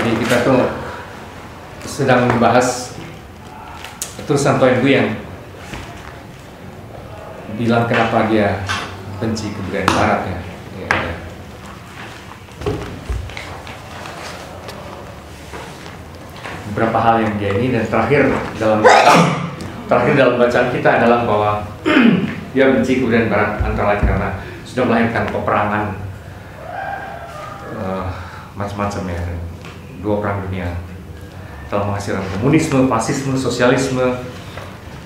Jadi kita tuh sedang membahas tulisan Toynbee yang bilang kenapa dia benci kebudayaan Barat ya. Beberapa hal yang dia ini, dan terakhir dalam bacaan kita adalah bahwa dia benci kebudayaan Barat antara lain karena sudah melahirkan peperangan macam-macam ya, dua perang dunia, telah menghasilkan komunisme, fasisme, sosialisme,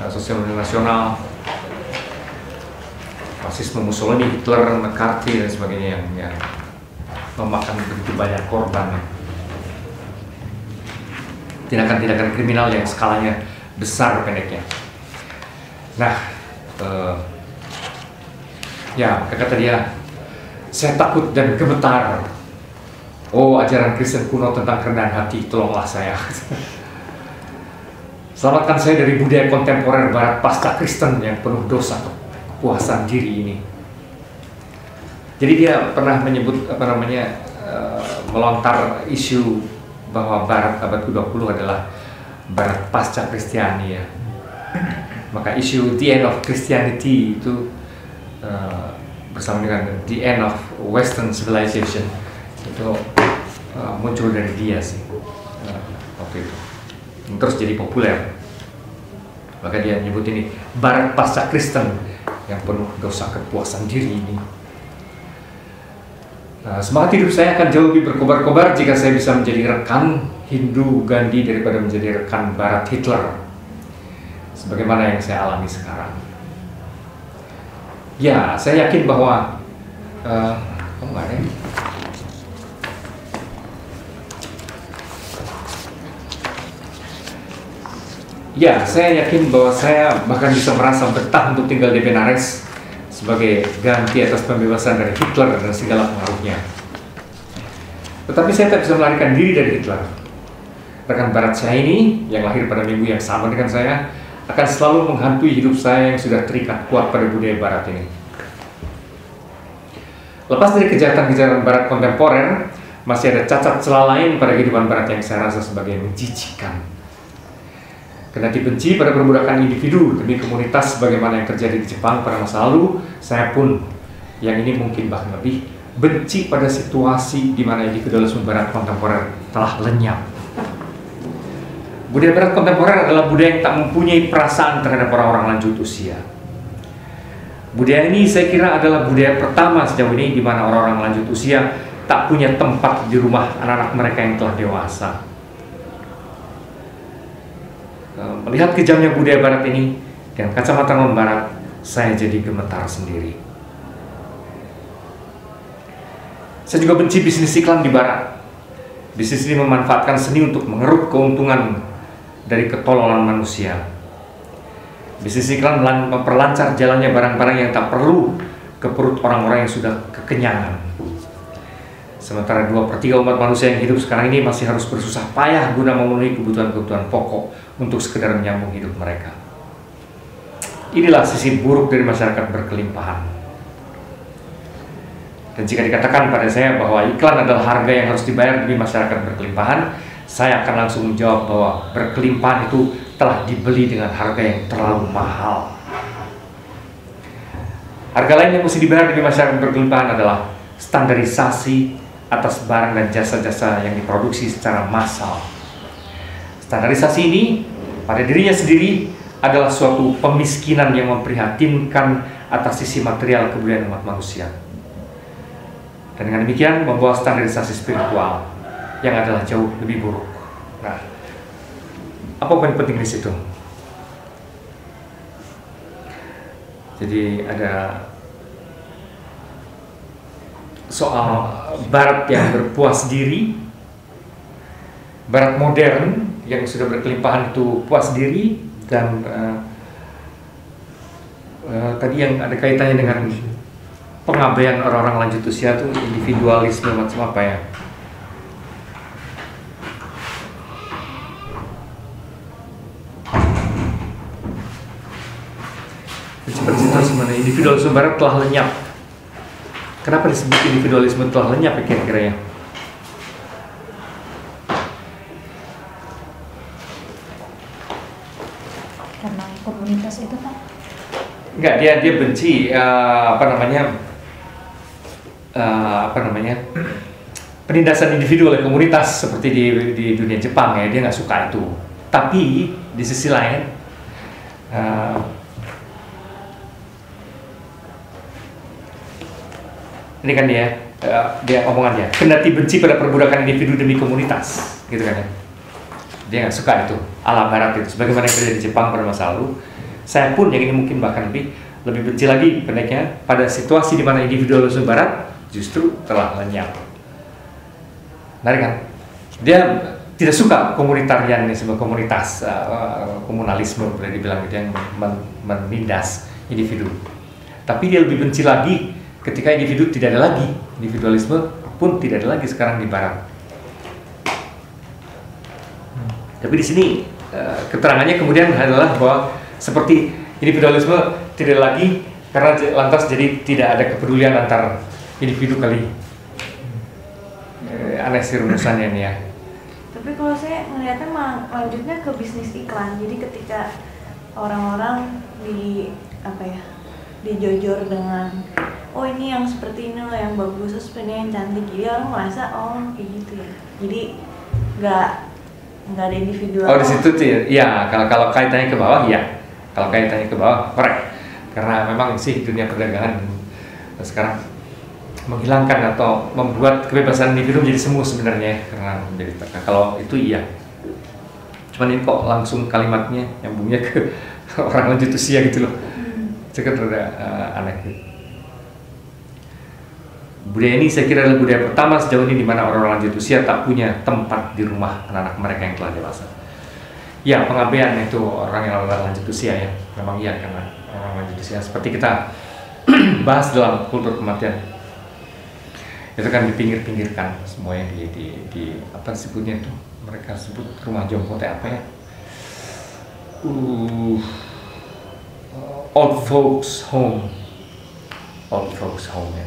sosialisme nasional, fasisme Mussolini, Hitler, McCarthy dan sebagainya yang memakan begitu banyak korban. Tindakan-tindakan kriminal yang skalanya besar pendeknya. Nah, ya kata dia, saya takut dan gemetar. Oh, ajaran Kristen kuno tentang kerendahan hati, tolonglah saya. Selamatkan saya dari budaya kontemporer Barat pasca Kristen yang penuh dosa atau kepuasan diri ini. Jadi dia pernah menyebut melontar isu bahwa Barat abad ke-20 adalah Barat pasca Kristiani ya. Maka isu the end of Christianity itu bersama dengan the end of Western civilization itu muncul dari dia sih waktu itu, terus jadi populer. Maka dia menyebut ini Barat pasca Kristen yang penuh dosa kepuasan diri ini. Semangat hidup saya akan jauh lebih berkobar-kobar jika saya bisa menjadi rekan Hindu Gandhi daripada menjadi rekan Barat Hitler, sebagaimana yang saya alami sekarang. Ya, saya yakin bahwa Ya, saya yakin bahwa saya bahkan bisa merasa betah untuk tinggal di Benares sebagai ganti atas pembebasan dari Hitler dan segala pengaruhnya. Tetapi saya tak bisa melarikan diri dari Hitler. Rekan Barat saya ini, yang lahir pada minggu yang sama dengan saya, akan selalu menghantui hidup saya yang sudah terikat kuat pada budaya Barat ini. Lepas dari kejahatan-kejahatan Barat kontemporer, masih ada cacat celah lain pada kehidupan Barat yang saya rasa sebagai menjijikan. Karena dibenci pada perbudakan individu demi komunitas sebagaimana yang terjadi di Jepang pada masa lalu, saya pun, yang ini mungkin bahkan lebih, benci pada situasi di mana individualisme Barat kontemporer telah lenyap. Budaya Barat kontemporer adalah budaya yang tak mempunyai perasaan terhadap orang-orang lanjut usia. Budaya ini saya kira adalah budaya pertama sejauh ini di mana orang-orang lanjut usia tak punya tempat di rumah anak-anak mereka yang telah dewasa. Melihat kejamnya budaya Barat ini dengan kacamata non-Barat, saya jadi gemetar sendiri. Saya juga benci bisnis iklan di Barat. Bisnis ini memanfaatkan seni untuk mengeruk keuntungan dari ketololan manusia. Bisnis iklan memperlancar jalannya barang-barang yang tak perlu ke perut orang-orang yang sudah kekenyangan. Sementara 2/3 umat manusia yang hidup sekarang ini masih harus bersusah payah guna memenuhi kebutuhan-kebutuhan pokok untuk sekedar menyambung hidup mereka. Inilah sisi buruk dari masyarakat berkelimpahan. Dan jika dikatakan pada saya bahwa iklan adalah harga yang harus dibayar demi masyarakat berkelimpahan, saya akan langsung menjawab bahwa berkelimpahan itu telah dibeli dengan harga yang terlalu mahal. Harga lain yang mesti dibayar demi masyarakat berkelimpahan adalah standarisasi atas barang dan jasa-jasa yang diproduksi secara massal. Standarisasi ini pada dirinya sendiri adalah suatu pemiskinan yang memprihatinkan atas sisi material kebudayaan umat manusia. Dan dengan demikian membawa standarisasi spiritual yang adalah jauh lebih buruk. Nah, apa poin penting di situ? Jadi ada soal Barat yang berpuas diri, Barat modern yang sudah berkelimpahan itu puas diri, dan tadi yang ada kaitannya dengan pengabaian orang-orang lanjut usia itu individualisme macam apa ya? Sebenarnya individualisme Barat telah lenyap. Kenapa disebut individualisme telah lenyap ya kira-kira ya? komunitas itu, Pak? Enggak, dia benci penindasan individu oleh komunitas seperti di dunia Jepang ya, dia nggak suka itu. Tapi di sisi lain ini kan dia omongannya, kendati benci pada perbudakan individu demi komunitas, gitu kan ya. Dia nggak suka itu ala barat itu, sebagaimana yang terjadi di Jepang pada masa lalu. Saya pun yang ini mungkin bahkan lebih benci lagi pendeknya pada situasi di mana individualisme barat justru telah lenyap. Menarik kan? Dia tidak suka komunitarianisme, komunitas, komunalisme boleh dibilang gitu, yang menindas individu. Tapi dia lebih benci lagi ketika individu tidak ada lagi, individualisme pun tidak ada lagi sekarang di barat. Tapi di sini keterangannya kemudian adalah bahwa seperti individualisme tidak lagi karena lantas jadi tidak ada kepedulian antar individu kali. Aneh sih rumusannya ini ya. Tapi kalau saya melihatnya lanjutnya ke bisnis iklan. Jadi ketika orang-orang dijojor dengan ini yang seperti ini loh yang bagus, seperti ini yang cantik, jadi orang merasa kayak gitu ya. Jadi nggak ada individual. Di situ tuh ya, kalau kaitannya ke bawah ya. Kalau kaitannya ke bawah korek. Karena memang sih dunia perdagangan sekarang menghilangkan atau membuat kebebasan individu menjadi semu sebenarnya, karena menjadi kalau itu iya. Cuman ini kok langsung kalimatnya nyambungnya ke orang lanjut usia gitu loh. Itu kan rada aneh gitu. Budaya ini saya kira adalah budaya pertama sejauh ini di mana orang-orang lanjut usia tak punya tempat di rumah anak-anak mereka yang telah dewasa. Ya, pengabaian itu orang yang lanjut usia ya, memang iya, karena orang lanjut usia seperti kita bahas dalam kultur kematian. Itu kan dipinggir-pinggirkan semuanya di apa sebutnya itu, mereka sebut rumah jompo apa ya, old folks home ya.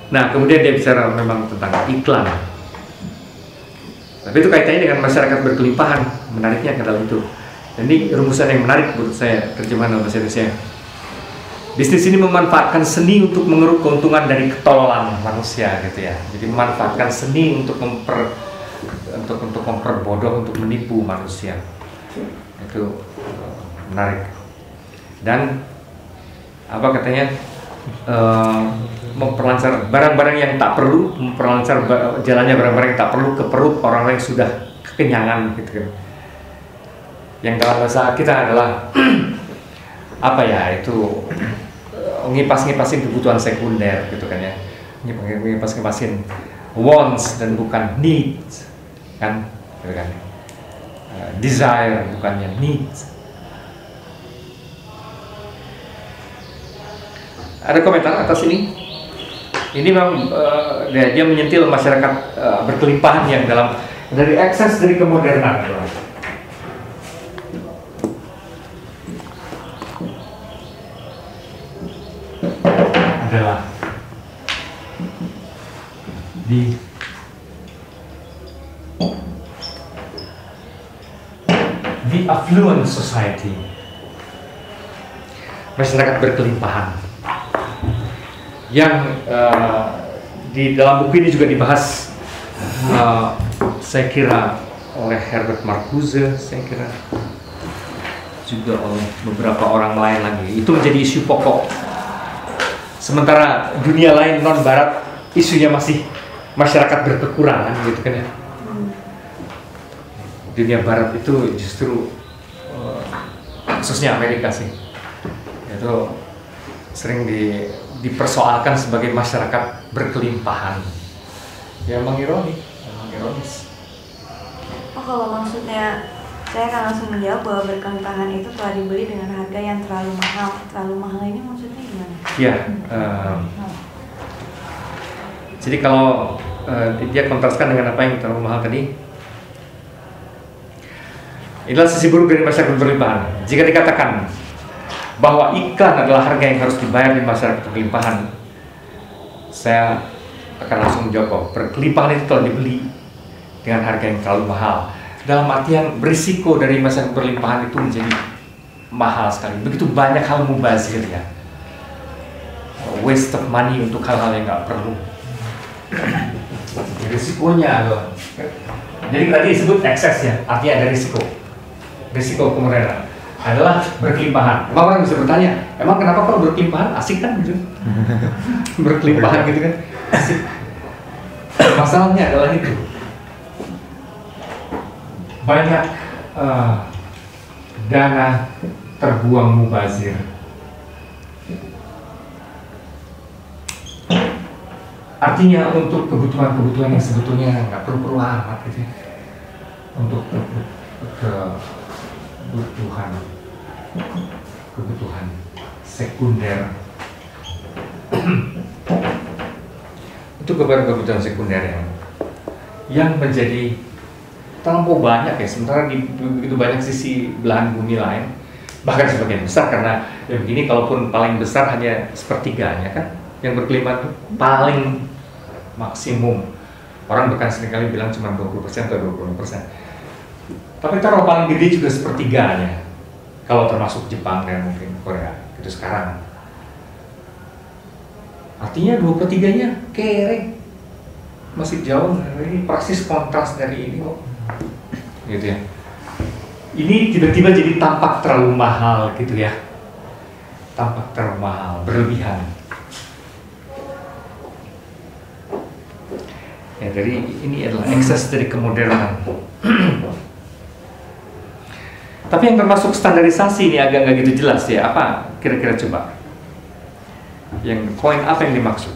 Nah kemudian dia bicara memang tentang iklan, tapi itu kaitannya dengan masyarakat berkelimpahan. Menariknya adalah itu. Dan ini rumusan yang menarik menurut saya, terjemahan dalam bahasa Indonesia. Bisnis ini memanfaatkan seni untuk mengeruk keuntungan dari ketololan manusia gitu ya. Jadi memanfaatkan seni untuk memperbodoh, untuk menipu manusia. Itu menarik. Dan apa katanya, memperlancar barang-barang yang tak perlu, memperlancar jalannya barang-barang yang tak perlu ke perut orang-orang yang sudah kekenyangan gitu kan. Yang dalam bahasa kita adalah apa ya, itu ngipas-ngipasin kebutuhan sekunder gitu kan ya, ngipas-ngipasin wants dan bukan needs kan, gitu kan. Desire bukannya needs. Ada komentar atas ini? Ini memang dia menyentil masyarakat berkelimpahan yang dari ekses dari kemodernan. Adalah the affluent society, masyarakat berkelimpahan, yang di dalam buku ini juga dibahas, saya kira oleh Herbert Marcuse, saya kira juga oleh beberapa orang lain lagi. Itu menjadi isu pokok. Sementara dunia lain non barat isunya masih masyarakat berkekurangan gitu kan ya. Dunia barat itu justru khususnya Amerika sih, itu sering dipersoalkan sebagai masyarakat berkelimpahan. Ya emang ironis. Kalau maksudnya saya akan langsung menjawab bahwa berkelimpahan itu telah dibeli dengan harga yang terlalu mahal. Terlalu mahal ini maksudnya gimana? Ya, jadi kalau dia kontraskan dengan apa yang terlalu mahal tadi, inilah sisi buruk dari masyarakat berkelimpahan. Jika dikatakan bahwa iklan adalah harga yang harus dibayar di masyarakat berkelimpahan, saya akan langsung menjawab, berkelimpahan itu telah dibeli dengan harga yang terlalu mahal. dalam artian berisiko dari masa berlimpahan itu menjadi mahal sekali. Begitu banyak hal mubazir ya, waste of money untuk hal-hal yang nggak perlu. Risikonya loh. Jadi tadi disebut ekses ya, artinya ada risiko. Risiko kemudian adalah berkelimpahan. Emang orang bisa bertanya, emang kenapa kalau berkelimpahan asik kan gitu? Berkelimpahan gitu kan asik. Masalahnya adalah itu banyak dana terbuang mubazir. Artinya untuk kebutuhan-kebutuhan yang sebetulnya nggak perlu amat gitu ya. Untuk kebutuhan sekunder. Itu kebutuhan sekunder yang menjadi terlampau banyak ya, sementara di begitu banyak sisi belahan bumi lain, bahkan sebagian besar, karena ya begini, kalaupun paling besar hanya sepertiganya kan yang berkelimpahan itu paling maksimum. Orang bahkan seringkali bilang cuma 20% atau 20%. Tapi taruh paling gede juga sepertiganya, kalau termasuk Jepang dan mungkin Korea itu sekarang. Artinya 2/3-nya kere, masih jauh. Ini persis kontras dari ini kok, gitu ya. Ini tiba-tiba jadi tampak terlalu mahal gitu ya, tampak terlalu mahal, berlebihan. Ya, dari ini adalah ekses dari kemodernan. Tapi yang termasuk standarisasi ini agak nggak gitu jelas ya. Apa kira-kira coba? Yang poin apa yang dimaksud?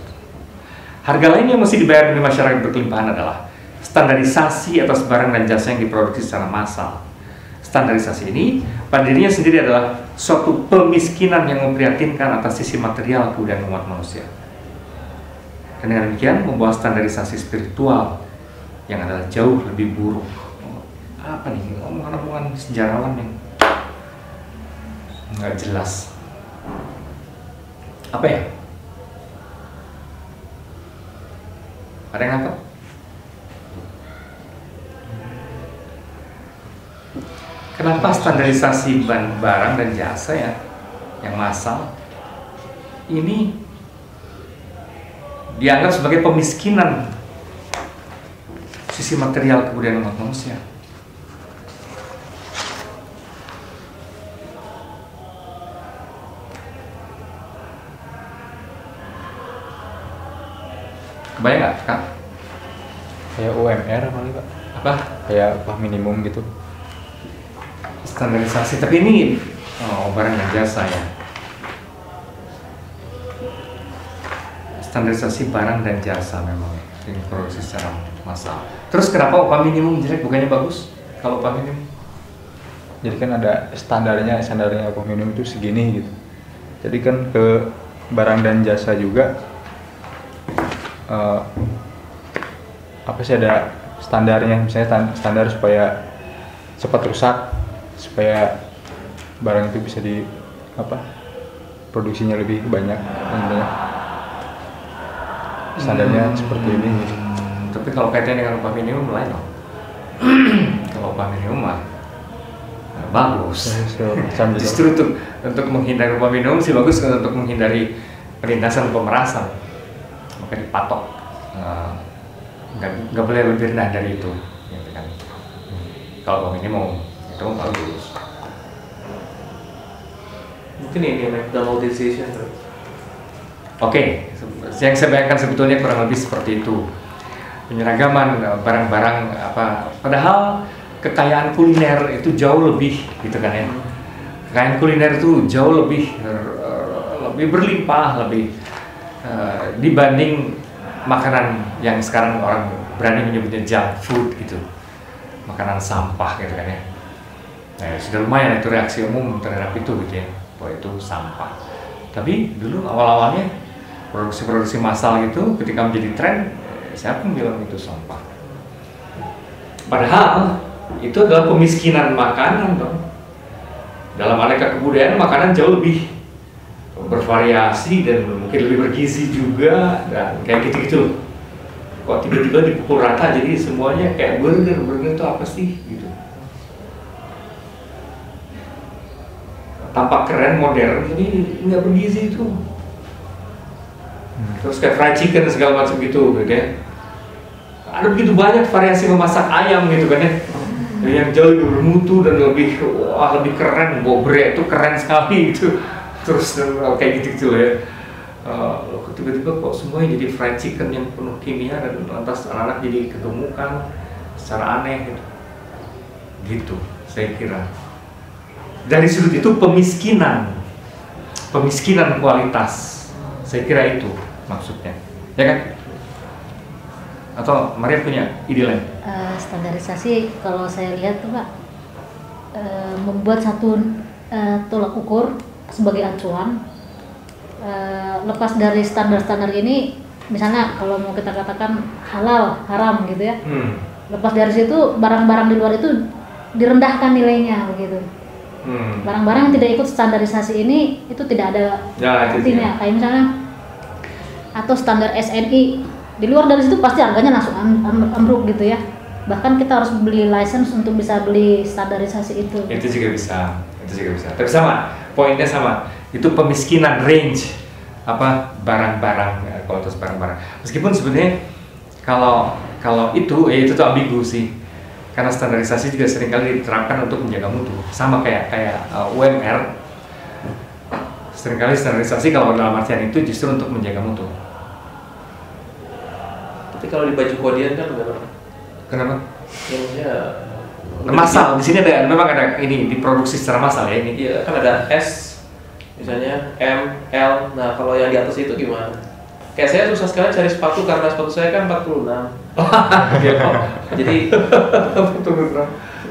Harga lain yang mesti dibayar oleh masyarakat berkelimpahan adalah standarisasi atas barang dan jasa yang diproduksi secara massal. Standarisasi ini pada dirinya sendiri adalah suatu pemiskinan yang memprihatinkan atas sisi material kebudayaan umat manusia. Dan dengan demikian membawa standarisasi spiritual yang adalah jauh lebih buruk. Apa nih, omongan-omongan sejarawan yang nggak jelas. Apa ya? Ada yang apa? Kenapa standarisasi barang dan jasa ya yang massal ini dianggap sebagai pemiskinan sisi material kebudayaan umat manusia? Kebayang nggak, Kak? Kayak UMR kali, Pak. Apa? Kayak upah minimum gitu. Standarisasi, tapi ini barang dan jasa ya. Standarisasi barang dan jasa memang yang diproduksi secara massal. Terus kenapa upah minimum jelek, bukannya bagus kalau upah minimum? Jadi kan ada standarnya upah minimum itu segini gitu. Jadi kan ke barang dan jasa juga apa sih ada standarnya, misalnya standar supaya cepat rusak, supaya barang itu bisa produksinya lebih banyak, standarnya seperti ini gitu. Tapi kalau kaitannya dengan upah minimum lain loh. Kalau upah minimum mah bagus. Justru untuk menghindari upah minimum sih bagus, untuk menghindari penindasan pemerasan. Maka dipatok nggak boleh lebih rendah dari itu, gitu kan. Kalau upah minimum itu bagus. Mungkin ini double decision. Oke, yang saya bayangkan sebetulnya kurang lebih seperti itu. Penyeragaman barang-barang padahal kekayaan kuliner itu jauh lebih, gitu kan ya. Kekayaan kuliner itu jauh lebih berlimpah, lebih dibanding makanan yang sekarang orang berani menyebutnya junk food gitu, makanan sampah gitu kan ya. Nah, sudah lumayan itu reaksi umum terhadap itu gitu ya, bahwa itu sampah. Tapi dulu awal-awalnya produksi massal gitu ketika menjadi tren, siapa yang bilang itu sampah? Padahal itu adalah pemiskinan makanan dong. Dalam aneka kebudayaan makanan jauh lebih bervariasi dan mungkin lebih bergizi juga, dan kayak gitu-gitu. Kok tiba-tiba dipukul rata jadi semuanya kayak burger itu apa sih gitu. tampak keren, modern, tapi nggak bergizi itu. Terus kayak fried chicken dan segala macam gitu ya. Ada begitu banyak variasi memasak ayam gitu kan ya. Yang jauh lebih bermutu dan lebih keren, bobre itu keren sekali gitu. Terus kayak gitu ya. Tiba-tiba kok semuanya jadi fried chicken yang penuh kimia dan lantas anak-anak jadi kegemukan secara aneh gitu. Gitu saya kira. Dari sudut itu pemiskinan kualitas, saya kira itu maksudnya, ya kan? Atau Maria punya ide lain? Standarisasi kalau saya lihat tuh Pak, membuat satu tolak ukur sebagai acuan, lepas dari standar-standar ini, misalnya kalau mau kita katakan halal, haram gitu ya, lepas dari situ barang-barang di luar itu direndahkan nilainya begitu. Barang-barang yang tidak ikut standarisasi ini itu tidak ada artinya, kayak misalnya atau standar SNI, di luar dari situ pasti harganya langsung ambruk gitu ya. Bahkan kita harus beli license untuk bisa beli standarisasi itu. Itu juga bisa. Tapi sama, poinnya sama. Itu pemiskinan range barang-barang, kualitas barang-barang. Meskipun sebenarnya kalau itu tuh ambigu sih. Karena standarisasi juga seringkali diterapkan untuk menjaga mutu. Sama kayak UMR. Seringkali standarisasi kalau dalam artian itu justru untuk menjaga mutu. Tapi kalau di baju kodian kan enggak pernah. Kenapa? Ya, massal di sini memang ada ini diproduksi secara massal ya ini. Iya, kan ada S, misalnya M, L. Nah, kalau yang di atas itu gimana? Kayak saya susah sekali cari sepatu karena sepatu saya kan 46. Jadi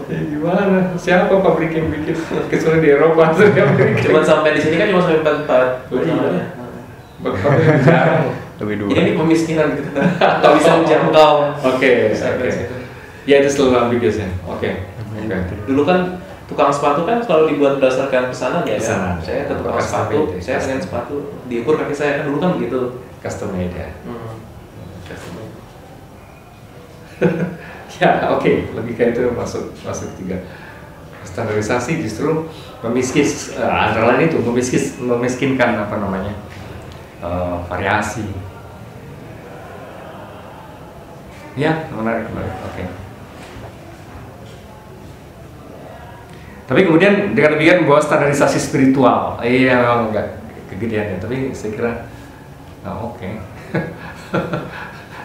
ya gimana? Siapa pabrik yang bikin? Kecuali di Eropa cuma sampai di sini kan cuma sampai 44. Jarang. Lebih dua. Ini pemiskinan gitu. Nggak bisa menjangkau. Oke. Ya itu selalu ambiguous ya. Oke. Dulu kan tukang sepatu kan selalu dibuat berdasarkan pesanan ya. Pesanan. Saya ke tukang sepatu, saya pengen sepatu diukur kaki saya kan dulu kan begitu. Custom made ya. Custom made. Ya oke, logika itu masuk tiga. Standarisasi justru antara lain itu memiskinkan variasi. Ya menarik. Oke. Tapi kemudian dengan demikian bahwa standarisasi spiritual, memang enggak kegedean ya. Tapi saya kira, oke.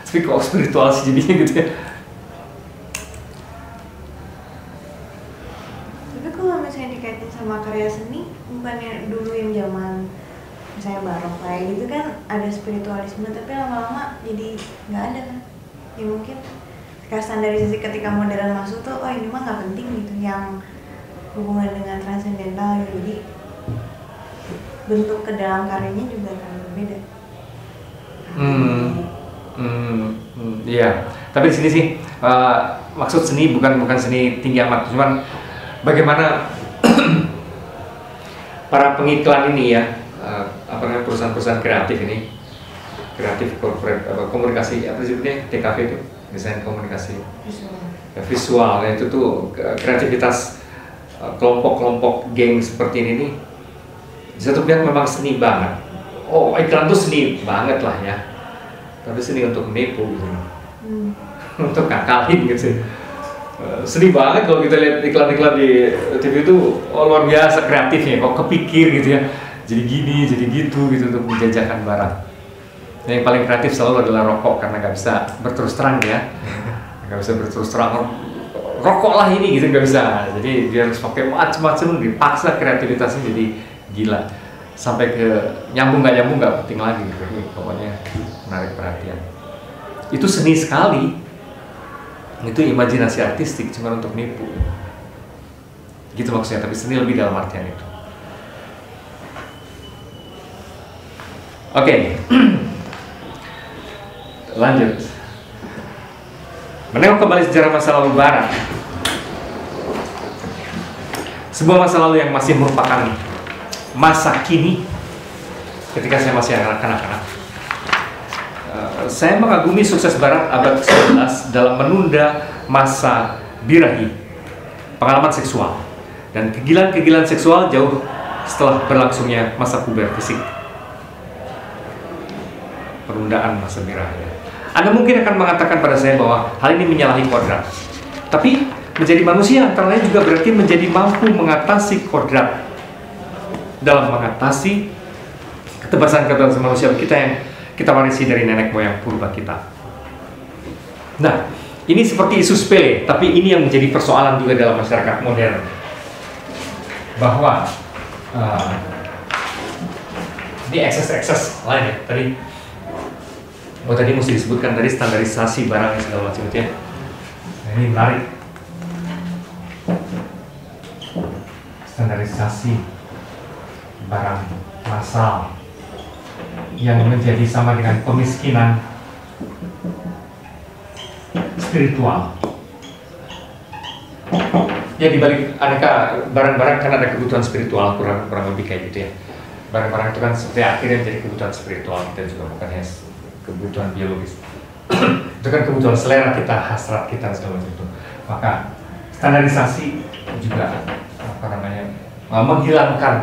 Tapi kok spiritual sih jadinya gitu ya. Tapi kalau misalnya dikaitin sama karya seni, bukannya dulu yang zaman misalnya barok kayak gitu kan ada spiritualisme, tapi lama-lama jadi nggak ada kan? Ya mungkin standarisasi ketika modern masuk tuh, ini mah nggak penting gitu, yang hubungan dengan transendental gitu. Jadi bentuk ke dalam karyanya juga akan berbeda. Iya. Tapi di sini sih maksud seni bukan seni tinggi amat, cuman bagaimana para pengiklan ini ya, perusahaan-perusahaan kreatif ini, kreatif corporate komunikasi apa disebutnya TKV itu, desain komunikasi visual ya, itu tuh kreativitas kelompok-kelompok geng seperti ini nih, di satu pihak memang seni banget. Iklan tuh seni banget lah ya, tapi seni untuk menipu gitu, untuk ngakalin gitu. Seni banget kalau kita lihat iklan-iklan di TV itu, luar biasa kreatifnya, kok kepikir gitu ya, jadi gini, jadi gitu untuk menjajakan barang. Yang paling kreatif selalu adalah rokok, karena nggak bisa berterus terang ya, nggak bisa berterus terang rokok lah ini gitu, nggak bisa. Jadi dia harus pakai macam-macam, dipaksa kreativitasnya jadi gila, sampai ke nyambung nggak penting lagi gitu. Pokoknya menarik perhatian. Itu seni sekali. Itu imajinasi artistik cuma untuk nipu. Gitu maksudnya, tapi seni lebih dalam artian itu. Oke. Lanjut. Menengok kembali sejarah masa lalu Barat. Sebuah masa lalu yang masih merupakan masa kini ketika saya masih anak-anak. Saya mengagumi sukses Barat abad ke-19 dalam menunda masa birahi, pengalaman seksual, dan kegilaan-kegilaan seksual jauh setelah berlangsungnya masa puber fisik, penundaan masa birahi. Anda mungkin akan mengatakan pada saya bahwa hal ini menyalahi kodrat. Tapi menjadi manusia antara lain juga berarti menjadi mampu mengatasi kodrat dalam mengatasi keterbatasan manusia kita yang kita warisi dari nenek moyang purba kita. Nah, ini seperti isu sepele, tapi ini yang menjadi persoalan juga dalam masyarakat modern. Bahwa di ekses-ekses lain ya, tadi mesti disebutkan dari standarisasi barang yang segala macam itu ya. Nah, ini menarik. Standarisasi barang massal yang menjadi sama dengan pemiskinan spiritual. Ya, dibalik aneka barang-barang kan ada kebutuhan spiritual, kurang lebih kayak gitu ya. Barang-barang itu kan seperti akhirnya menjadi kebutuhan spiritual kita juga, bukan hanya kebutuhan biologis. Itu kan kebutuhan selera kita, hasrat kita segala macam itu. Maka standarisasi juga menghilangkan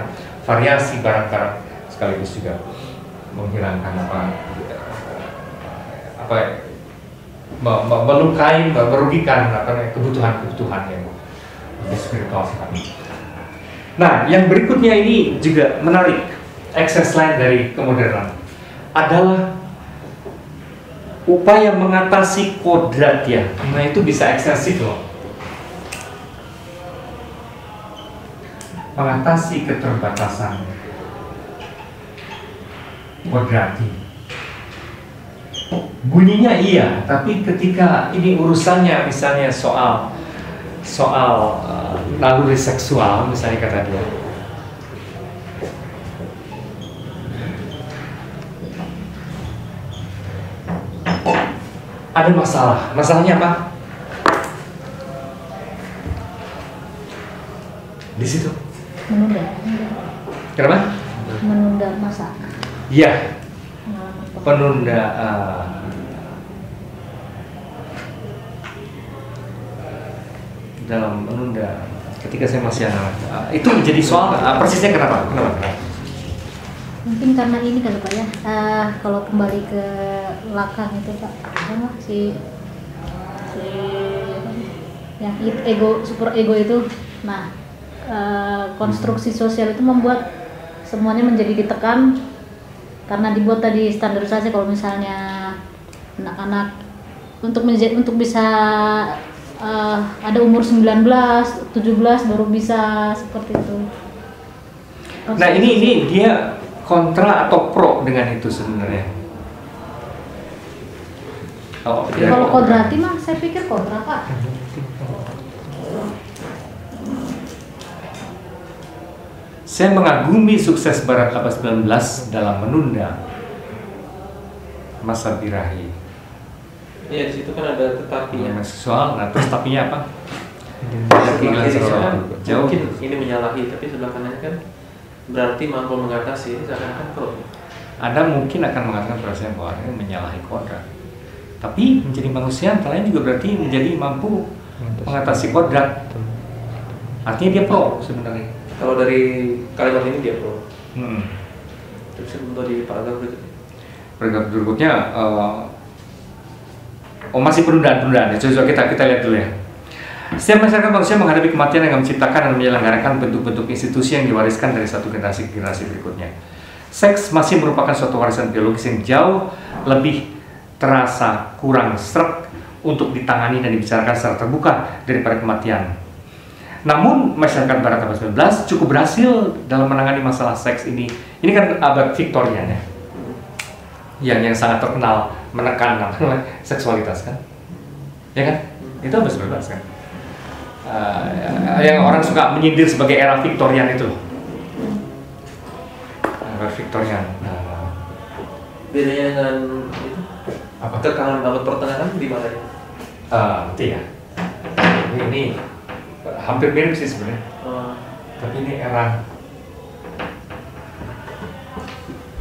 variasi barang-barang, sekaligus juga menghilangkan melukai, merugikan kebutuhan-kebutuhan yang lebih spiritual sifatnya. Nah, yang berikutnya ini juga menarik. Ekses lain dari kemodernan adalah upaya mengatasi kodrat ya. Nah, itu bisa ekstensif loh. Mengatasi keterbatasan kodrati. Bunyinya iya, tapi ketika ini urusannya misalnya soal naluri seksual misalnya kata dia, ada masalah. Masalahnya apa? Di situ. Menunda. Kenapa? Menunda masa. Iya. Penunda dalam menunda ketika saya masih anak. Itu menjadi soal persisnya kenapa? Mungkin karena ini kali Pak ya. Kalau kembali ke belakang itu Pak, sama yang super ego itu. Nah, konstruksi sosial itu membuat semuanya menjadi ditekan karena dibuat tadi standarisasi. Kalau misalnya anak-anak untuk bisa ada umur 19, 17 baru bisa seperti itu. Nah, ini dia kontra atau pro dengan itu sebenarnya. Kalau kodrati mah saya pikir kontra Pak. Saya mengagumi sukses Barat abad 19 dalam menunda masa birahi. Iya, di situ kan ada tetapinya. Seksual, nah terus tapinya apa? Jauh. Mungkin ini menyalahi, tapi sebelah kanannya kan berarti mampu mengatasi. Ini seakan-akan pro. Anda mungkin akan mengatakan pada saya bahwa ini menyalahi kodrat. Tapi menjadi manusia antara lain juga berarti menjadi mampu mengatasi kodrat. Artinya dia pro sebenarnya. Kalau dari kalimat ini dia pro. Terus untuk di paragraf berikutnya. Paragraf berikutnya, masih penundaan. Coba kita lihat dulu ya. Setiap masyarakat manusia menghadapi kematian yang menciptakan dan menyelenggarakan bentuk-bentuk institusi yang diwariskan dari satu generasi ke generasi berikutnya. Seks masih merupakan suatu warisan biologis yang jauh lebih terasa kurang sreg untuk ditangani dan dibicarakan secara terbuka daripada kematian. Namun masyarakat Barat abad 19 cukup berhasil dalam menangani masalah seks ini. Ini kan abad Victorian ya, yang sangat terkenal menekan seksualitas kan, ya kan? Itu abad 19 kan. Yang orang suka menyindir sebagai era Victorian itu loh. Era Victorian. Bedanya dengan itu? Apa? Kekangan abad pertengahan di mana ya? Itu ya. Ini hampir mirip sih sebenarnya. Tapi ini era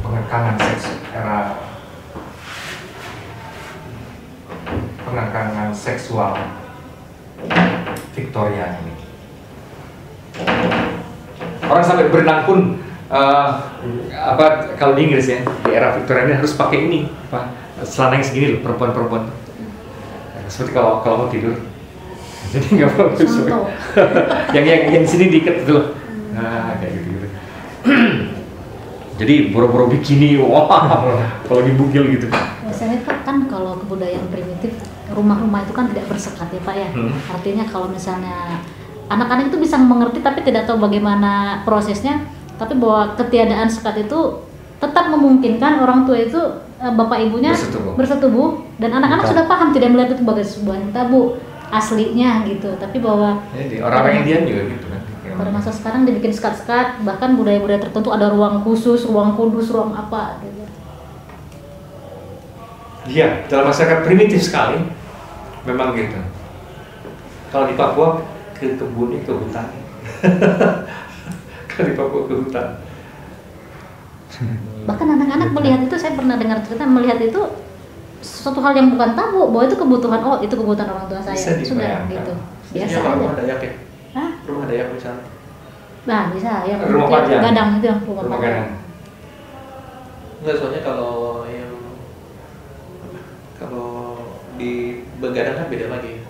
pengekangan seks, era pengekangan seksual Victoria ini. Orang sampai berenang pun apa kalau di Inggris ya di era Victorian ini harus pakai ini apa celana yang segini loh perempuan-perempuan. Seperti kalau mau tidur. Jadi nggak bagus. yang sini diikat gitu loh. Nah kayak gitu. Jadi boro-boro bikini, wah, kalau lagi bugil gitu. Biasanya kan kalau kebudayaan primitif, rumah-rumah itu kan tidak bersekat ya Pak ya. Artinya kalau misalnya anak-anak itu bisa mengerti tapi tidak tahu bagaimana prosesnya, tapi bahwa ketiadaan sekat itu tetap memungkinkan orang tua itu bapak ibunya bersetubuh dan anak-anak sudah paham, tidak melihat itu sebagai sebuah tabu aslinya gitu. Tapi bahwa jadi orang-orang Indian juga gitu kan. Pada masa sekarang dibikin sekat-sekat, bahkan budaya-budaya tertentu ada ruang khusus, ruang kudus, ruang apa gitu. Iya, dalam masyarakat primitif sekali, memang gitu. Kalau di Papua ke kebun, ke hutan. Kalau di Papua ke hutan. Bahkan anak-anak melihat itu, saya pernah dengar cerita melihat itu suatu hal yang bukan tabu, bahwa itu kebutuhan, oh itu kebutuhan orang tua saya, sudah gitu. Biasa aja. Rumah Dayak ya? Hah? Rumah Dayak misalnya? Nah bisa, yang rumah gadang itu yang rumah gadang. Enggak, soalnya kalau di begadang kan beda lagi.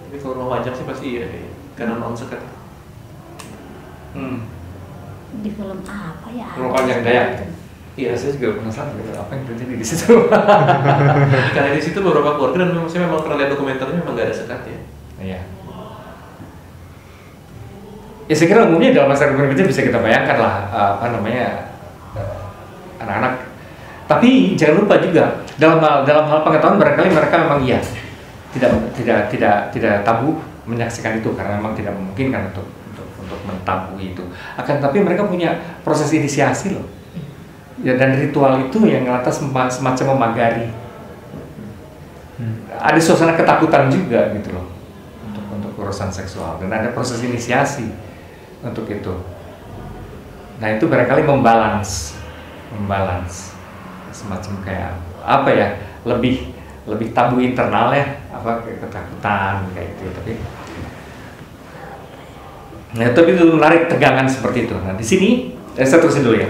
Tapi kalau rumah pajak sih pasti iya deh, karena non sekat. Di film apa ya? Rumah pajak Dayak. Iya, saya juga penasaran apa yang terjadi di situ. Karena di situ beberapa keluarga dan saya memang pernah lihat dokumenternya memang nggak ada sekat ya. Iya. Ya saya kira umumnya dalam masyarakat primitif bisa kita bayangkan lah apa namanya anak-anak. Tapi jangan lupa juga dalam hal pengetahuan barangkali mereka memang iya tidak tabu menyaksikan itu karena memang tidak memungkinkan untuk mentabui itu. Akan tapi mereka punya proses inisiasi loh. Ya, dan ritual itu yang lantas semacam memagari. Ada suasana ketakutan juga gitu loh untuk urusan seksual dan ada proses inisiasi untuk itu. Nah itu barangkali membalance semacam kayak apa ya, lebih tabu internal ya, apa kayak ketakutan kayak gitu. Tapi itu menarik tegangan seperti itu. Nah di sini saya terusin dulu ya.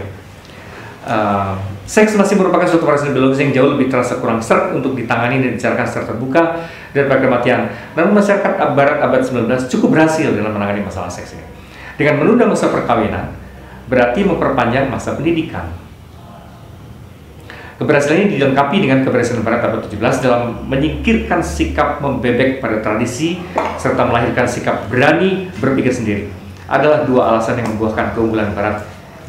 Seks masih merupakan suatu proses biologis yang jauh lebih terasa kurang seret untuk ditangani dan dibicarakan secara terbuka daripada kematian. Namun masyarakat Barat abad 19 cukup berhasil dalam menangani masalah seks ini. Dengan menunda masa perkawinan, berarti memperpanjang masa pendidikan. Keberhasilan ini dilengkapi dengan keberhasilan Barat abad 17 dalam menyingkirkan sikap membebek pada tradisi serta melahirkan sikap berani berpikir sendiri. Adalah dua alasan yang membuahkan keunggulan Barat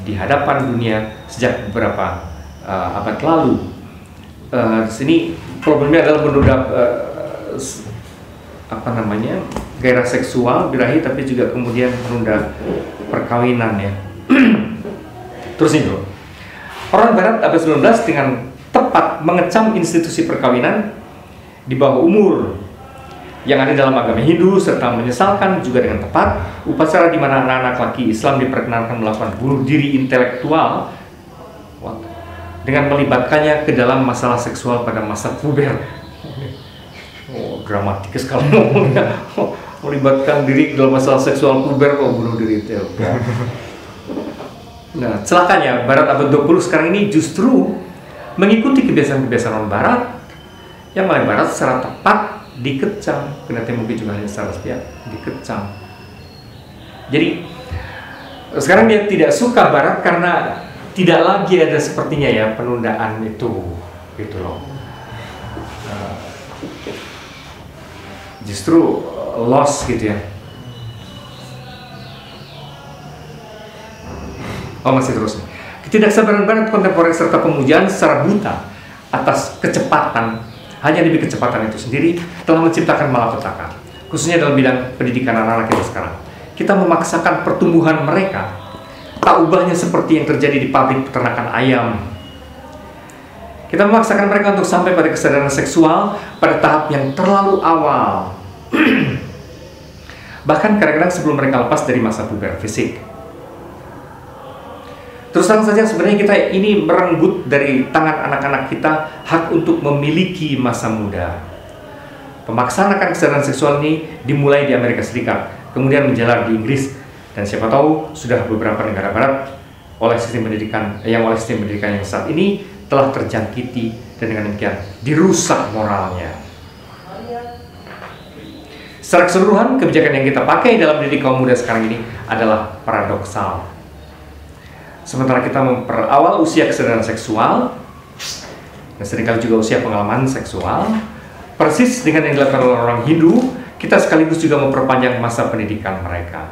di hadapan dunia sejak beberapa abad lalu. Sini problemnya adalah menunda gairah seksual birahi, tapi juga kemudian menunda perkawinan ya. Terus ini dulu. Orang Barat abad 19 dengan tepat mengecam institusi perkawinan di bawah umur yang ada dalam agama Hindu serta menyesalkan juga dengan tepat upacara di mana anak-anak laki Islam diperkenankan melakukan bunuh diri intelektual dengan melibatkannya ke dalam masalah seksual pada masa puber. Oh, dramatis sekali ngomongnya. Melibatkan diri dalam masalah seksual puber kok bunuh diri intelektual. Nah, celakanya Barat abad 20 sekarang ini justru mengikuti kebiasaan-kebiasaan orang Barat yang oleh Barat secara tepat dikecam, ternyata mungkin juga hanya secara sepihak dikecam. Jadi sekarang dia tidak suka Barat karena tidak lagi ada sepertinya ya penundaan itu, gitu loh. Justru loss gitu ya. Oh masih terus. Ketidaksabaran Barat kontemporer serta pemujaan secara buta atas kecepatan, hanya demi kecepatan itu sendiri telah menciptakan malapetaka, khususnya dalam bidang pendidikan anak-anak kita sekarang. Kita memaksakan pertumbuhan mereka, tak ubahnya seperti yang terjadi di pabrik peternakan ayam. Kita memaksakan mereka untuk sampai pada kesadaran seksual pada tahap yang terlalu awal. Bahkan kadang-kadang sebelum mereka lepas dari masa puber fisik. Terus terang saja sebenarnya kita ini merenggut dari tangan anak-anak kita hak untuk memiliki masa muda. Pemaksaan akan kesadaran seksual ini dimulai di Amerika Serikat, kemudian menjalar di Inggris, Dan siapa tahu sudah beberapa negara barat oleh sistem pendidikan yang saat ini telah terjangkiti dan dengan demikian dirusak moralnya. Secara keseluruhan, kebijakan yang kita pakai dalam didik kaum muda sekarang ini adalah paradoksal. Sementara kita memperawal usia kesadaran seksual dan seringkali juga usia pengalaman seksual, persis dengan yang dilakukan oleh orang Hindu, kita sekaligus juga memperpanjang masa pendidikan mereka.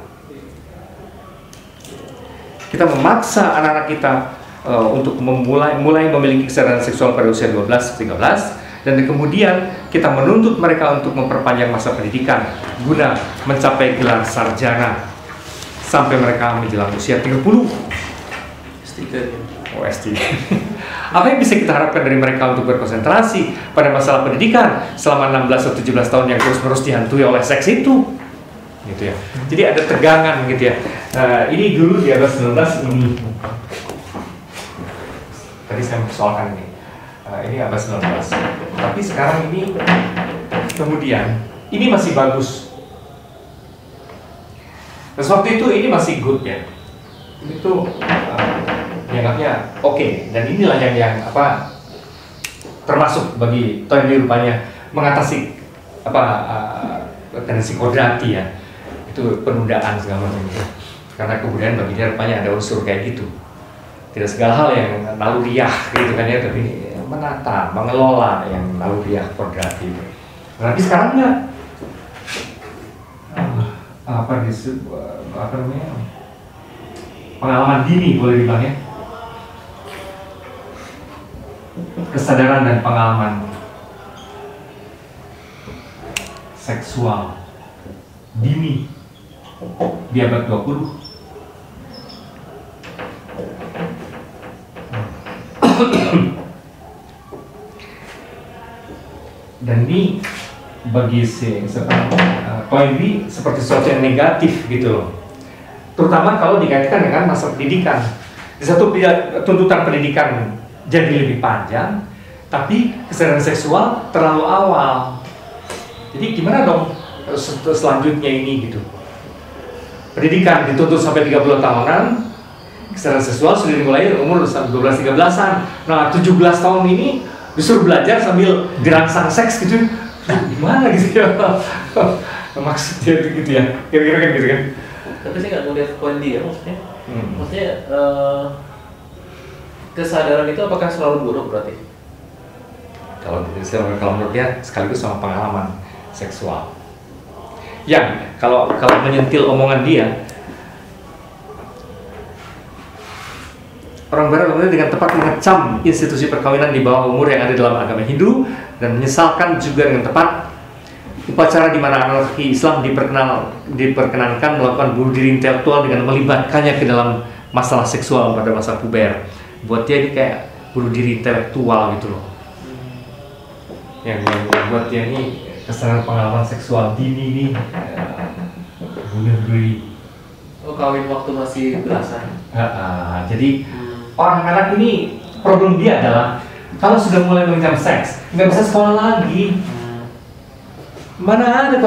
Kita memaksa anak-anak kita untuk mulai memiliki kesadaran seksual pada usia 12-13, dan kemudian kita menuntut mereka untuk memperpanjang masa pendidikan guna mencapai gelar sarjana sampai mereka menjelang usia 30. S3. Oh, S3. Apa yang bisa kita harapkan dari mereka untuk berkonsentrasi pada masalah pendidikan selama 16 atau 17 tahun yang terus-menerus dihantui oleh seks itu? Gitu ya. Jadi ada tegangan gitu ya. Ini dulu di abad 19 ini. Tadi saya mempersoalkan ini. Ini abad 19. Tapi sekarang ini kemudian ini masih bagus. Terus waktu itu ini masih good ya. Itu dianggapnya oke. Dan inilah yang termasuk bagi Toynbee rupanya mengatasi tendensi kodrati ya. Itu penundaan segala macam itu. Karena kemudian bagi dia rupanya ada unsur kayak gitu. Tidak segala hal yang naluriah gitu kan ya, tapi menata, mengelola yang naluriah kodrati. Tapi sekarang enggak. Apa namanya? Pengalaman dini boleh dibilang ya. Kesadaran dan pengalaman seksual dini di abad 20. Dan ini bagi Toynbee seperti sesuatu yang negatif gitu loh, terutama kalau dikaitkan dengan masa pendidikan. Di satu pihak tuntutan pendidikan jadi lebih panjang, tapi kesadaran seksual terlalu awal. Jadi gimana dong selanjutnya ini gitu? Pendidikan dituntut sampai 30 tahunan, kesadaran seksual sudah dimulai umur 12-13an. Nah 17 tahun ini disuruh belajar sambil dirangsang seks gitu, gimana gitu ya? Maksudnya gitu ya, kira-kira kan gitu kan? Tapi saya nggak ngeliat poin dia maksudnya. Maksudnya kesadaran itu apakah selalu buruk berarti? Kalau menurut dia sekaligus sama pengalaman seksual. Yang kalau menyentil omongan dia, orang Barat dengan tepat mengecam institusi perkawinan di bawah umur yang ada dalam agama Hindu dan menyesalkan juga dengan tepat upacara di mana anarki Islam diperkenankan melakukan bunuh diri intelektual dengan melibatkannya ke dalam masalah seksual pada masa puber. Buat dia ini kayak bunuh diri intelektual gitu loh. Yang buat dia ini kesadaran pengalaman seksual dini nih, bunuh diri. Oh, kawin waktu masih belasan. Jadi orang-anak ini problem dia adalah kalau sudah mulai mengencam seks nggak bisa sekolah lagi. Mana ada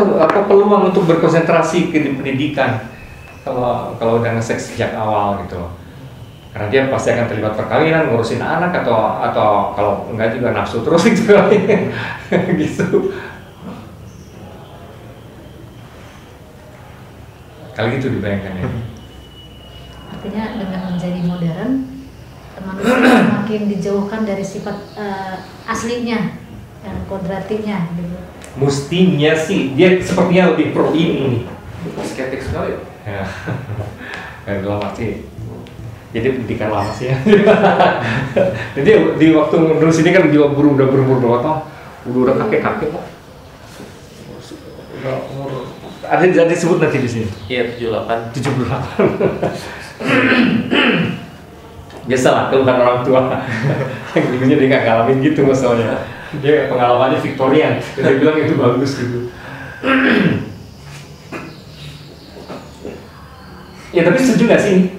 peluang untuk berkonsentrasi ke pendidikan kalau udah nge-seks sejak awal gitu loh. Karena dia pasti akan terlibat perkawinan, ngurusin anak atau kalau enggak juga nafsu terus gitu. Gitu. Kali gitu dibayangkan ya. Artinya dengan menjadi modern, manusia semakin dijauhkan dari sifat aslinya dan kodratinya gitu. Mestinya sih dia sepertinya lebih pro ini nih. Skeptik sekali ya. Kayak dalam arti jadi pendidikan lama sih ya. Jadi di waktu menulis ini kan dia udah berumur berapa tahun, udah kakek kok. Udah umur ada disebut nanti di sini. Iya 78. Biasalah keluhan orang tua. Yang dulunya dia nggak ngalamin gitu masalahnya. Dia pengalamannya Victorian, dia bilang itu bagus gitu. Ya tapi setuju nggak sih?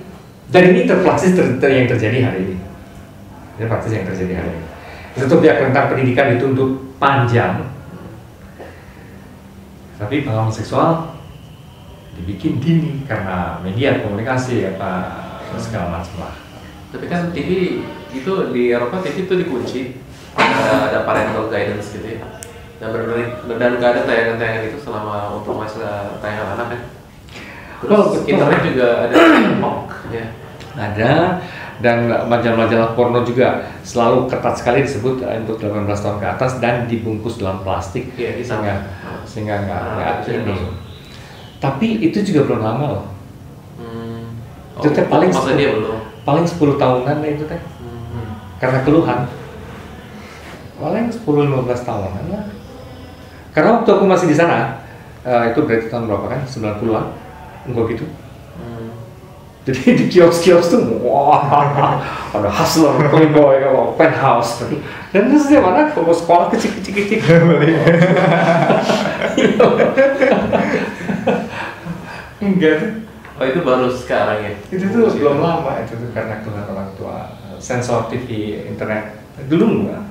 Dan ini praktis yang terjadi hari ini. Ini praktis yang terjadi hari ini. Satu pihak tentang pendidikan dituntut panjang, tapi pengalaman seksual dibikin dini karena media komunikasi apa segala macam lah. Tapi kan TV itu di Eropa TV itu dikunci, ada parental guidance gitu ya. Dan nggak ada tayangan-tayangan itu selama untuk masa tayangan anak kan. Terus internet juga ada TikTok ya. Ada, dan majalah-majalah porno juga selalu ketat sekali disebut untuk 18 tahun ke atas dan dibungkus dalam plastik, Iya, sehingga nggak ini. Tapi itu juga belum lama loh. Itu teh paling maksudnya dia belum. paling 10 tahunan lah itu teh. Karena keluhan. Paling 10-15 tahunan lah. Karena waktu aku masih di sana, itu berarti tahun berapa kan? 90-an, enggak gitu. Jadi di kios-kios tuh, wah, ada Hustler, Playboy, Penthouse, dan itu setiap anak kalau sekolah kecil-kecil. Enggak. Oh itu baru sekarang ya? Itu tuh belum lama, itu tuh karena keluhan orang tua, sensor TV, internet, dulu enggak.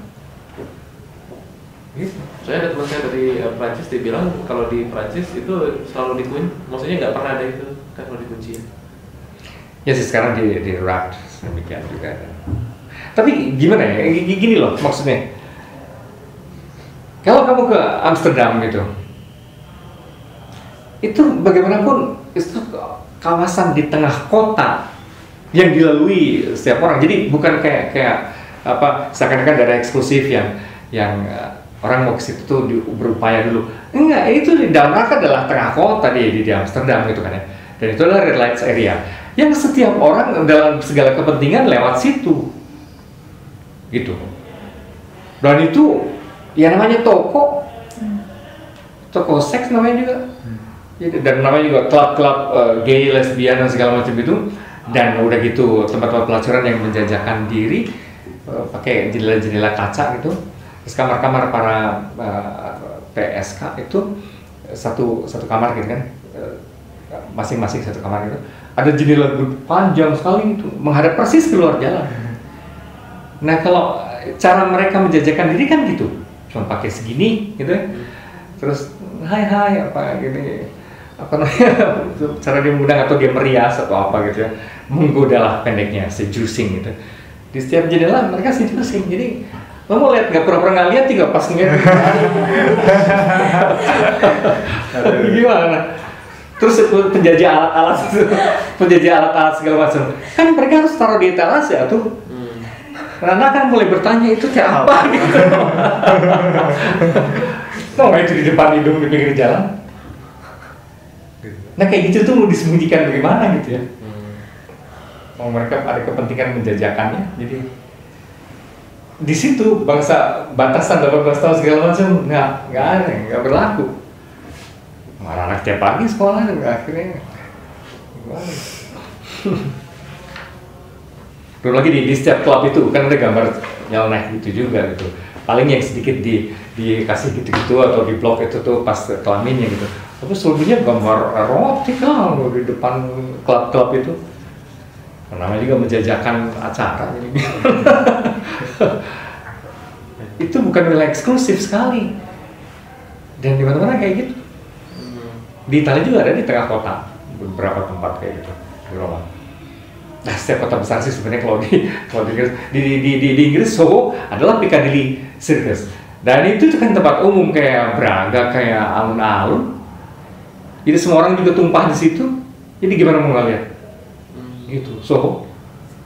Gitu. Saya ada teman saya dari Prancis, dia bilang kalau di Prancis itu selalu dikunci, maksudnya nggak pernah ada itu kan kalau dikunci. Ya sih sekarang di wrap demikian juga. Tapi gimana ya? Gini loh maksudnya. Kalau kamu ke Amsterdam gitu, itu bagaimanapun itu kawasan di tengah kota yang dilalui setiap orang. Jadi bukan kayak apa seakan-akan daerah eksklusif yang orang mau ke situ tuh berupaya dulu. Enggak, itu di Denmark adalah tengah kota di Amsterdam gitu kan ya. Dan itu adalah red lights area yang setiap orang dalam segala kepentingan lewat situ. Gitu. Dan itu ya namanya toko seks namanya juga. Dan namanya juga klub-klub gay, lesbian dan segala macam itu. Dan udah gitu tempat-tempat pelacuran yang menjajakan diri pakai jendela-jendela kaca gitu. Terus kamar-kamar para PSK itu satu kamar gitu kan, masing-masing satu kamar gitu. Ada jendela panjang sekali itu menghadap persis keluar jalan. Nah kalau cara mereka menjajakan diri kan gitu, cuma pakai segini gitu ya. Terus hai apa gini, apa namanya cara dia mengundang atau dia merias atau apa gitu ya, menggoda lah pendeknya, seducing gitu. Di setiap jendela mereka seducing, jadi lo mau lihat nggak pura-pura nggak lihat juga pas ngeliat gimana? Terus penjajah alat-alat segala macam kan mereka harus taruh di etalase ya tuh. Karena kan mulai bertanya itu kayak apa gitu. Mau itu di depan hidung di pinggir jalan. Nah kayak gitu tuh mau disembunyikan bagaimana gitu ya? Mau mereka ada kepentingan menjajakannya, jadi di situ bangsa batasan 18 tahun segala macam nggak ada, nggak berlaku. Malah anak tiap pagi sekolah akhirnya gimana? Belum lagi di setiap klub itu kan ada gambar nyeleneh gitu juga gitu. Paling yang sedikit dikasih gitu-gitu atau di blog itu tuh pas kelaminnya gitu. Tapi selebihnya gambar erotik lah di depan klub-klub itu. Namanya juga menjajakan acara jadi itu bukan wilayah eksklusif sekali dan di mana-mana kayak gitu. Di Italia juga ada di tengah kota beberapa tempat kayak gitu di Roma. Nah setiap kota besar sih sebenarnya kalau di Inggris Soho adalah Piccadilly Circus dan itu kan tempat umum kayak Braga kayak alun-alun. Jadi semua orang juga tumpah di situ. Jadi gimana mau ngeliat? Itu Soho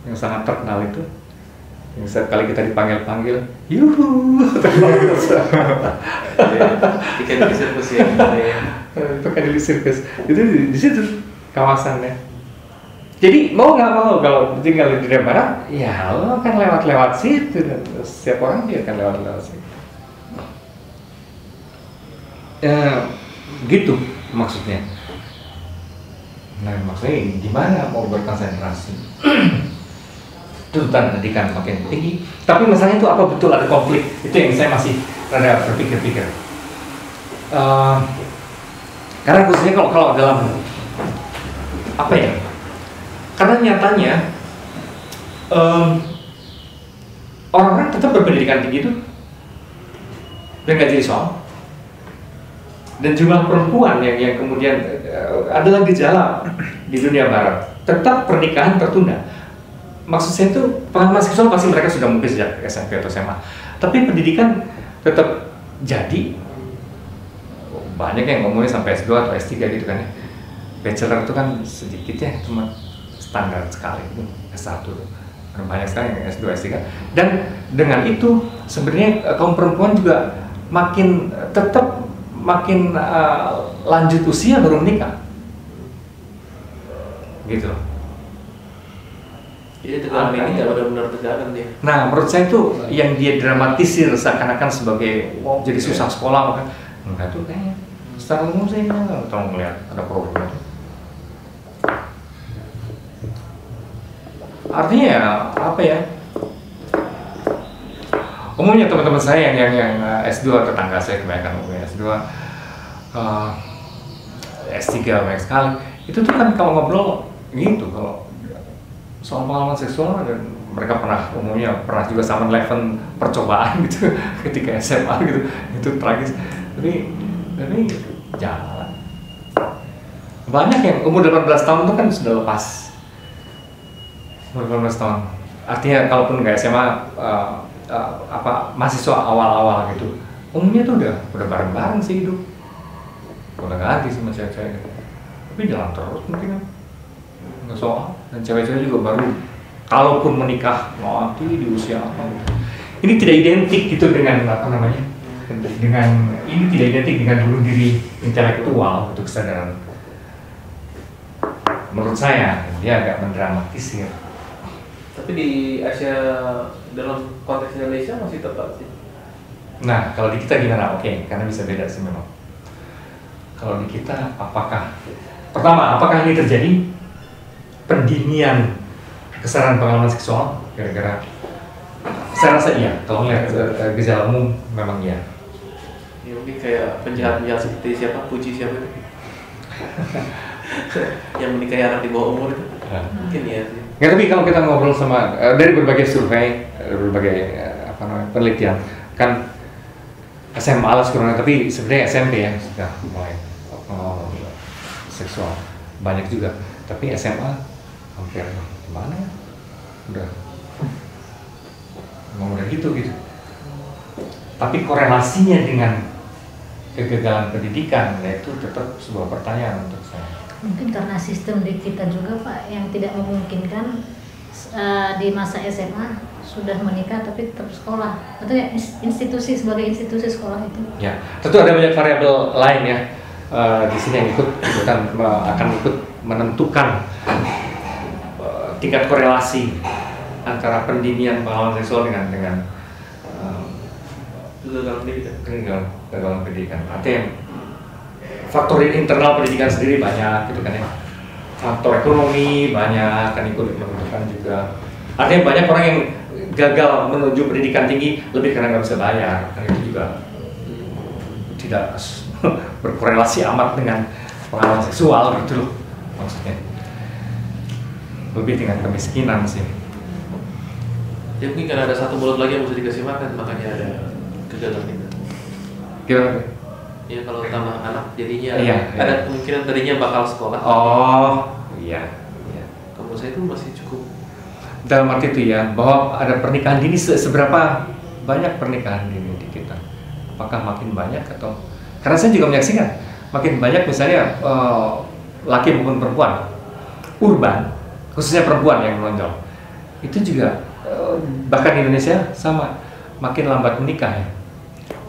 yang sangat terkenal itu yang setiap kali kita dipanggil yuhu Piccadilly Circus ya Piccadilly Circus itu di situ kawasannya. Jadi mau nggak mau kalau tinggal di daerah barat ya lo kan lewat situ dan setiap orang dia akan lewat situ ya gitu maksudnya. Nah maksudnya gimana mau berkonsentrasi? Tuntutan pendidikan makin tinggi. Tapi masalahnya itu apa betul ada konflik? Itu yang saya masih rada berpikir-pikir. Karena khususnya kalau dalam apa ya? Karena nyatanya orang-orang tetap berpendidikan tinggi itu dan nggak jadi soal. dan jumlah perempuan yang kemudian adalah gejala di dunia barat, tetap pernikahan tertunda. Maksud saya itu pengalaman seksual pasti mereka sudah mungkin sejak SMP atau SMA, tapi pendidikan tetap jadi. Banyak yang ngomongnya sampai S2 atau S3 gitu kan ya. Bachelor itu kan sedikit ya, cuma standar sekali itu S1 tuh. Banyak sekali yang S2, S3. Dan dengan itu sebenarnya kaum perempuan juga tetap makin lanjut usia baru menikah. Gitu loh. Jadi tegangan ini nggak benar-benar tegangan dia. Nah, menurut saya itu yang dia dramatisir seakan-akan sebagai jadi susah sekolah, maka enggak tuh kayaknya. Secara umum saya nggak terlalu melihat ada problem. Artinya ya, apa ya? Umumnya teman-teman saya yang S2, tetangga saya kebanyakan umumnya S2, S3 banyak sekali. Itu tuh kan kalau ngobrol gitu, kalau soal pengalaman seksual dan mereka umumnya pernah juga sama eleven percobaan gitu ketika SMA gitu, itu tragis. Tapi jalan. Banyak yang umur 18 tahun itu kan sudah lepas. Umur 18 tahun. Artinya kalaupun nggak SMA mahasiswa awal-awal gitu, umumnya tuh udah bareng-bareng sih hidup. Udah ganti sama cewek-cewek gitu. Tapi jalan terus mungkin nggak soal. Dan cewek-cewek juga baru kalaupun menikah nanti di usia apa gitu. Ini tidak identik gitu dengan ini tidak identik dengan bunuh diri intelektual untuk kesadaran. Menurut saya dia agak mendramatisir. Tapi di Asia, dalam konteks Indonesia masih tetap sih. Nah, kalau di kita gimana? Oke, karena bisa beda sih memang. Kalau di kita apakah ini terjadi pendinian kesadaran pengalaman seksual gara-gara? Saya rasa iya. Kalau melihat gejala umum memang iya. Ya mungkin kayak penjahat-penjahat seperti siapa, Puji siapa itu? Yang menikahi anak di bawah umur itu. Mungkin ya sih. Nggak, tapi kalau kita ngobrol sama dari berbagai survei, berbagai penelitian, kan SMA lah sekurang, tapi sebenarnya SMP ya sudah mulai seksual banyak juga, tapi SMA hampir gimana ya, udah gitu. Tapi korelasinya dengan kegagalan pendidikan, itu tetap sebuah pertanyaan untuk saya. Mungkin karena sistem di kita juga Pak yang tidak memungkinkan di masa SMA sudah menikah tapi tetap sekolah, atau ya institusi sebagai institusi sekolah itu. Ya, tentu ada banyak variabel lain ya di sini yang akan ikut menentukan tingkat korelasi antara pendinian pengalaman seksual dengan kegagalan pendidikan. Artinya faktor internal pendidikan sendiri banyak gitu kan ya. Faktor ekonomi banyak kan ikut menentukan juga. Artinya banyak orang yang gagal menuju pendidikan tinggi lebih karena nggak bisa bayar, kan itu juga tidak berkorelasi amat dengan pengalaman seksual gitu loh maksudnya. Lebih dengan kemiskinan sih. Ya mungkin karena ada satu mulut lagi yang mesti dikasih makan, makanya ada kegagalan itu. Gimana? Ya kalau tambah anak jadinya Iya. ada kemungkinan tadinya bakal sekolah. Oh iya. Kamu saya itu masih cukup. Dalam arti itu ya, bahwa ada pernikahan dini, seberapa banyak pernikahan dini di kita? Apakah makin banyak atau? Karena saya juga menyaksikan makin banyak misalnya laki maupun perempuan urban, khususnya perempuan yang menonjol. Itu juga bahkan di Indonesia sama, makin lambat menikah ya.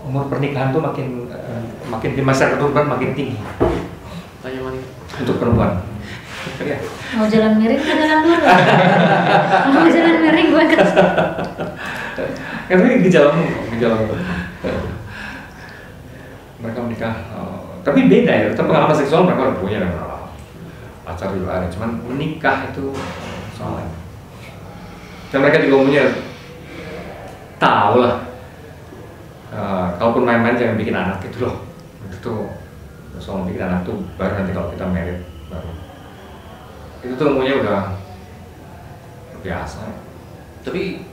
Umur pernikahan tuh makin di masyarakat urban makin tinggi. Tanya mana? Untuk perempuan. Ya. Mau jalan miring ke jalan lurus. Mau jalan miring gue ke. Karena gejala mereka menikah, tapi beda ya. Tetap pengalaman seksual mereka udah punya dan pacar juga ada. Cuman menikah itu soalnya. Dan mereka juga umumnya tahu lah. Kalaupun main-main jangan bikin anak gitu loh. Itu soal bikin anak tuh baru nanti kalau kita married baru. Itu tuh umumnya udah biasa. Tapi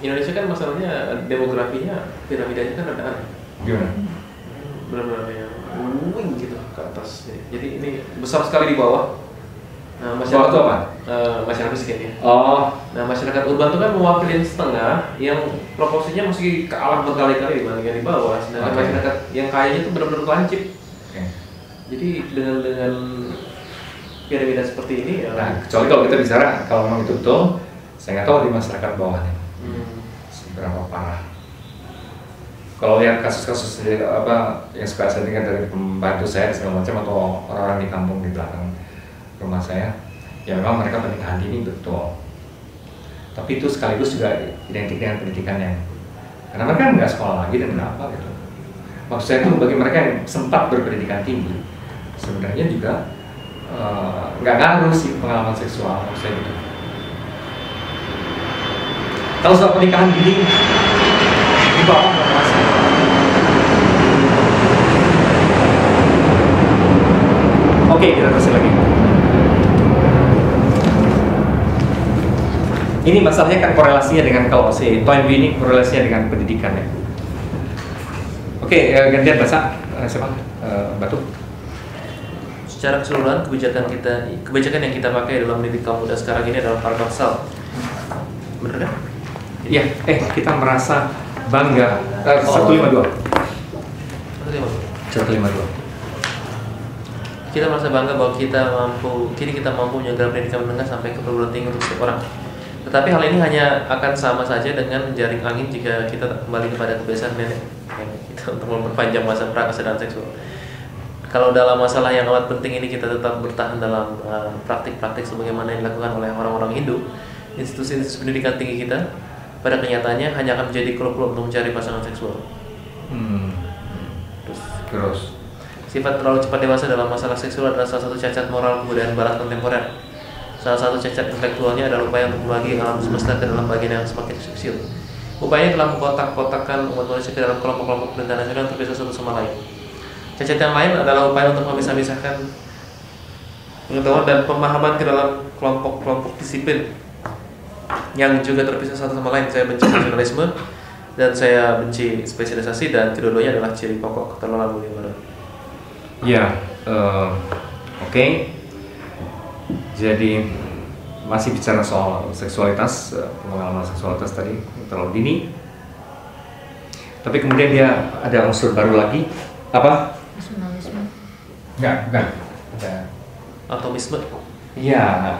Indonesia kan masalahnya demografinya, piramidanya kan ada. Gimana? benar-benar yang wing gitu ke atas. Jadi ini besar sekali di bawah. Nah, masyarakat Bawah itu apa? Masyarakat miskin ya. Oh, Nah, masyarakat urban itu kan mewakili setengah yang proporsinya masih kalah berkali-kali dibanding yang di bawah. Sedangkan masyarakat yang kayanya itu benar-benar lancip. Jadi dengan beda-beda seperti ini ya. nah kecuali kalau kita bicara kalau memang itu betul, saya nggak tahu di masyarakat bawahnya seberapa parah. Kalau yang kasus-kasus yang suka saya dengar dari pembantu saya segala macam atau orang-orang di kampung di belakang rumah saya, ya memang mereka pernikahan dini betul. Tapi itu sekaligus juga identik dengan pendidikan yang, karena mereka nggak sekolah lagi dan nggak apa gitu. Maksud saya itu bagi mereka yang sempat berpendidikan tinggi, sebenarnya juga nggak ngaruh sih pengalaman seksual, maksud saya gitu. Kalau soal pernikahan dini di bawah berapa? Oke, kita terus lagi. Ini masalahnya kan korelasinya dengan kalau si Toynbee ini korelasinya dengan pendidikan ya. Oke, gantian bahasa siapa? Batu. Secara keseluruhan kebijakan yang kita pakai dalam mendidik kaum muda sekarang ini adalah paradoksal. Benar kan? Iya, kita merasa bangga. 152. 152. Kita merasa bangga bahwa kini kita mampu menjaga pendidikan menengah sampai ke perguruan tinggi untuk setiap orang. Tetapi hal ini hanya akan sama saja dengan jaring angin jika kita kembali kepada kebiasaan nenek kita untuk memperpanjang masa prakesadaan seksual. Kalau dalam masalah yang amat penting ini kita tetap bertahan dalam praktik-praktik sebagaimana yang dilakukan oleh orang-orang Hindu, institusi-institusi pendidikan tinggi kita pada kenyataannya hanya akan menjadi klub-klub untuk mencari pasangan seksual. Terus sifat terlalu cepat dewasa dalam masalah seksual adalah salah satu cacat moral kebudayaan barat kontemporer. Salah satu cacat intelektualnya adalah upaya untuk membagi alam semesta ke dalam bagian yang semakin kecil. Upayanya telah mengkotak-kotakkan umat manusia ke dalam kelompok-kelompok pemerintahan nasional terpisah satu sama lain. Cacat yang lain adalah upaya untuk memisah-misahkan pengetahuan dan pemahaman ke dalam kelompok-kelompok disiplin yang juga terpisah satu sama lain. Saya benci nasionalisme dan saya benci spesialisasi, dan kedua-duanya adalah ciri pokok keterlaluan bagaimana. ya, oke. Jadi masih bicara soal seksualitas, pengalaman seksualitas tadi terlalu dini. Tapi kemudian dia ada unsur baru lagi, apa? Nasionalisme. Enggak. Ada. Atomisme. Iya,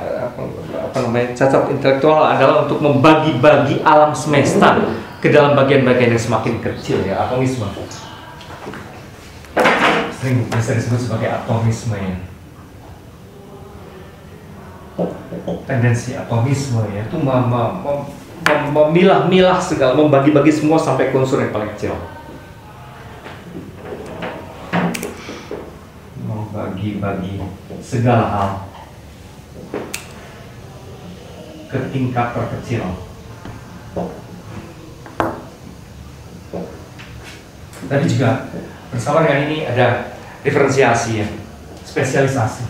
apa namanya? Cacat intelektual adalah untuk membagi-bagi alam semesta ke dalam bagian-bagian yang semakin kecil ya, atomisme. Sering bisa disebut sebagai atomisme ya. Tendensi atomisme ya itu memilah-milah segala, membagi-bagi semua sampai ke unsur yang paling kecil. Membagi-bagi segala hal ke tingkat terkecil. Tapi juga bersama dengan ini ada diferensiasi ya, spesialisasi.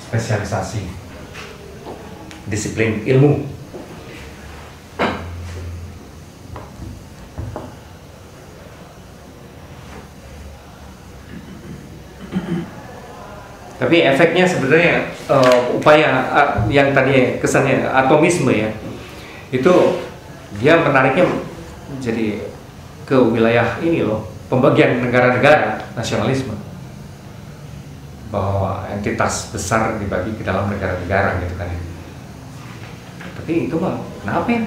Spesialisasi disiplin ilmu. Tapi efeknya sebenarnya upaya yang tadi kesannya atomisme ya, itu dia menariknya jadi ke wilayah ini loh, pembagian negara-negara, nasionalisme, bahwa entitas besar dibagi ke dalam negara-negara gitu kan ya. Tapi itu mah kenapa ya?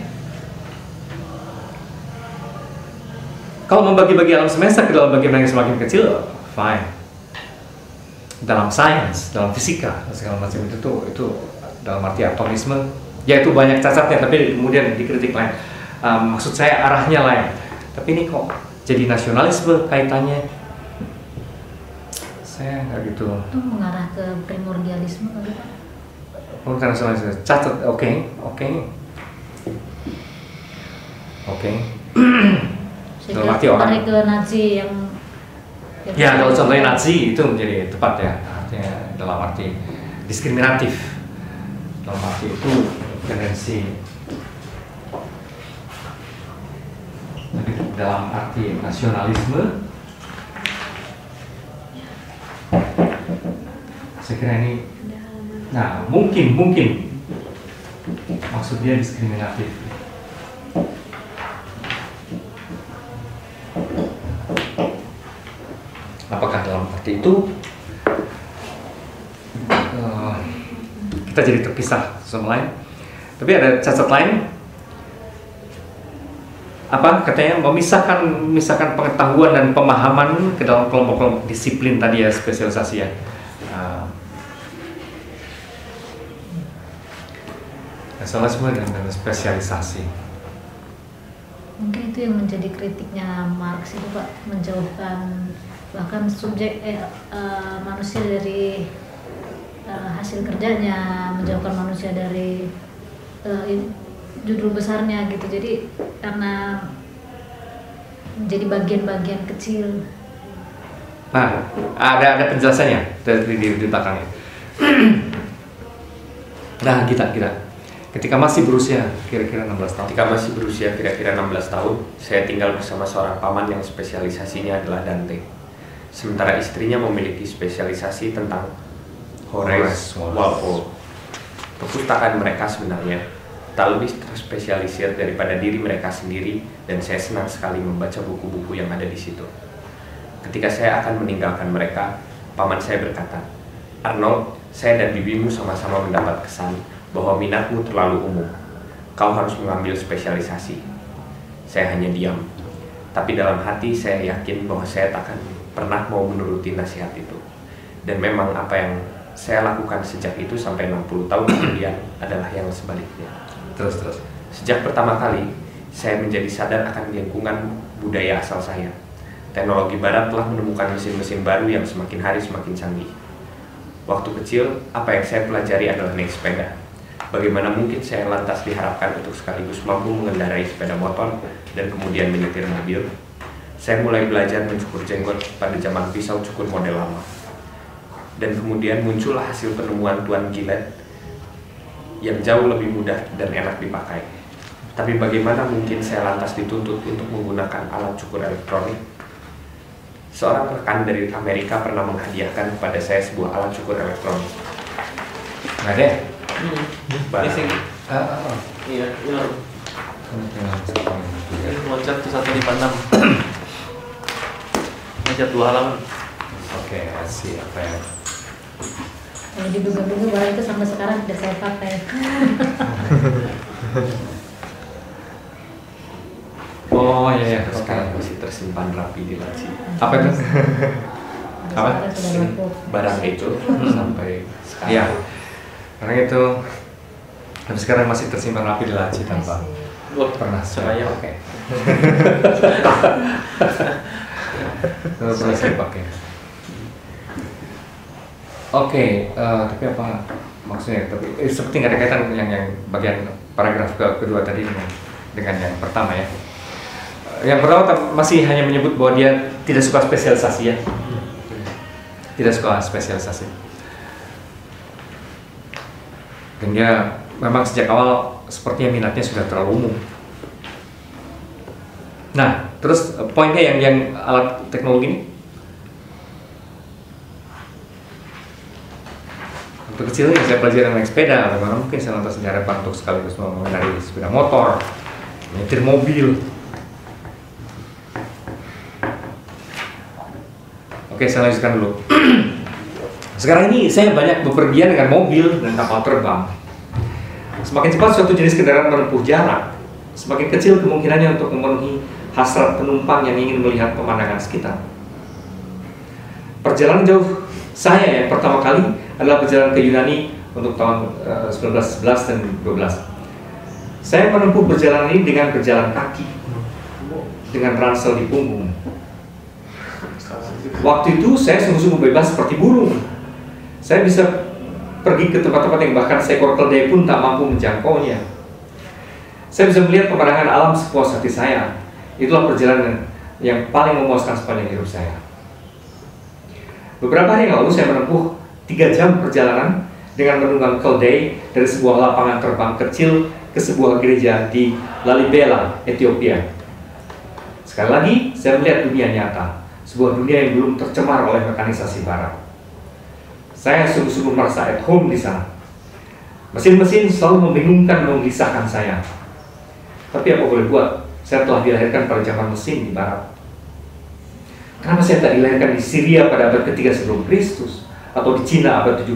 Kalau membagi-bagi alam semesta ke dalam bagian yang semakin kecil, fine. Dalam sains, dalam fisika, segala macam itu dalam arti atomisme, ya itu banyak cacatnya, tapi kemudian dikritik lain. Maksud saya arahnya lain. Tapi ini kok jadi nasionalisme kaitannya? Saya nggak gitu. Itu mengarah ke primordialisme kali Pak? Bukan nasionalisme, cacat, oke. Dalam arti orang. Tarik ke Nazi yang Ya, kalau contohnya Nazi itu menjadi tepat ya, artinya dalam arti diskriminatif, dalam arti itu tendensi dalam arti nasionalisme. Saya kira ini, nah mungkin maksudnya diskriminatif. Apakah dalam arti itu kita jadi terpisah sama lain? Tapi ada cacat lain, apa katanya memisahkan pengetahuan dan pemahaman ke dalam kelompok-kelompok disiplin tadi ya, spesialisasi ya. Nasionalisme dan spesialisasi. Mungkin itu yang menjadi kritiknya Marx itu Pak, menjauhkan bahkan subjek manusia dari hasil kerjanya, menjauhkan manusia dari judul besarnya gitu. Jadi karena menjadi bagian-bagian kecil. Nah, ada penjelasannya di belakangnya. Nah, kita ketika masih berusia kira-kira 16 tahun. Ketika masih berusia kira-kira 16 tahun, saya tinggal bersama seorang paman yang spesialisasinya adalah Dante. Sementara istrinya memiliki spesialisasi tentang Horace Walpole. Perpustakaan mereka sebenarnya tak lebih terspesialisir daripada diri mereka sendiri, dan saya senang sekali membaca buku-buku yang ada di situ. Ketika saya akan meninggalkan mereka, paman saya berkata, "Arnold, saya dan bibimu sama-sama mendapat kesan bahwa minatmu terlalu umum. Kau harus mengambil spesialisasi." Saya hanya diam, tapi dalam hati saya yakin bahwa saya takkan pernah mau menuruti nasihat itu. Dan memang apa yang saya lakukan sejak itu sampai 60 tahun kemudian adalah yang sebaliknya. Terus. Sejak pertama kali, saya menjadi sadar akan lingkungan budaya asal saya. Teknologi barat telah menemukan mesin-mesin baru yang semakin hari semakin canggih. Waktu kecil, apa yang saya pelajari adalah naik sepeda. Bagaimana mungkin saya lantas diharapkan untuk sekaligus mampu mengendarai sepeda motor dan kemudian menyetir mobil? Saya mulai belajar mencukur jenggot pada zaman pisau cukur model lama. Dan kemudian muncullah hasil penemuan Tuan Gillette yang jauh lebih mudah dan enak dipakai. Tapi bagaimana mungkin saya lantas dituntut untuk menggunakan alat cukur elektronik? Seorang rekan dari Amerika pernah menghadiahkan kepada saya sebuah alat cukur elektronik. Nggak deh. Iya, loncat tuh 156. Loncat 2 halaman. Oke, kasih apa ya? Kalau diduga-duga barang itu sampai sekarang tidak saya pakai. Oh iya, Sekarang masih tersimpan rapi di laci. Apa itu? Apa? Sekarang sudah laku. Barang itu sampai sekarang. Iya. Karena itu tapi sekarang masih tersimpan rapi di laci tanpa pernah saya pakai. Pernah saya pakai. Oke, tapi apa maksudnya? Tapi seperti nggak ada kaitan yang bagian paragraf kedua tadi dengan yang pertama ya. Yang pertama masih hanya menyebut bahwa dia tidak suka spesialisasi ya. Tidak suka spesialisasi. Dan dia memang sejak awal sepertinya minatnya sudah terlalu umum. Nah, terus poinnya yang alat teknologi ini. Waktu kecil ya saya pelajari naik sepeda, bagaimana mungkin saya lantas diharapkan untuk sekaligus mengendarai sepeda motor, menyetir mobil. Oke, saya lanjutkan dulu. Sekarang ini saya banyak bepergian dengan mobil dan kapal terbang. Semakin cepat suatu jenis kendaraan menempuh jarak, semakin kecil kemungkinannya untuk memenuhi hasrat penumpang yang ingin melihat pemandangan sekitar. Perjalanan jauh saya yang pertama kali adalah perjalanan ke Yunani untuk tahun 1911 dan 12. Saya menempuh perjalanan ini dengan berjalan kaki, dengan ransel di punggung. Waktu itu saya sungguh-sungguh bebas seperti burung. Saya bisa pergi ke tempat-tempat yang bahkan seekor keledai pun tak mampu menjangkaunya. Saya bisa melihat pemandangan alam sepuas hati saya. Itulah perjalanan yang paling memuaskan sepanjang hidup saya. Beberapa hari yang lalu saya menempuh 3 jam perjalanan dengan menunggang keledai dari sebuah lapangan terbang kecil ke sebuah gereja di Lalibela, Ethiopia. Sekali lagi, saya melihat dunia nyata, sebuah dunia yang belum tercemar oleh mekanisasi barat. Saya sungguh-sungguh merasa at home di sana. Mesin-mesin selalu membingungkan dan menggelisahkan saya. Tapi apa boleh buat, saya telah dilahirkan pada zaman mesin di barat. Kenapa saya tak dilahirkan di Syria pada abad ketiga sebelum Kristus, atau di Cina abad 17?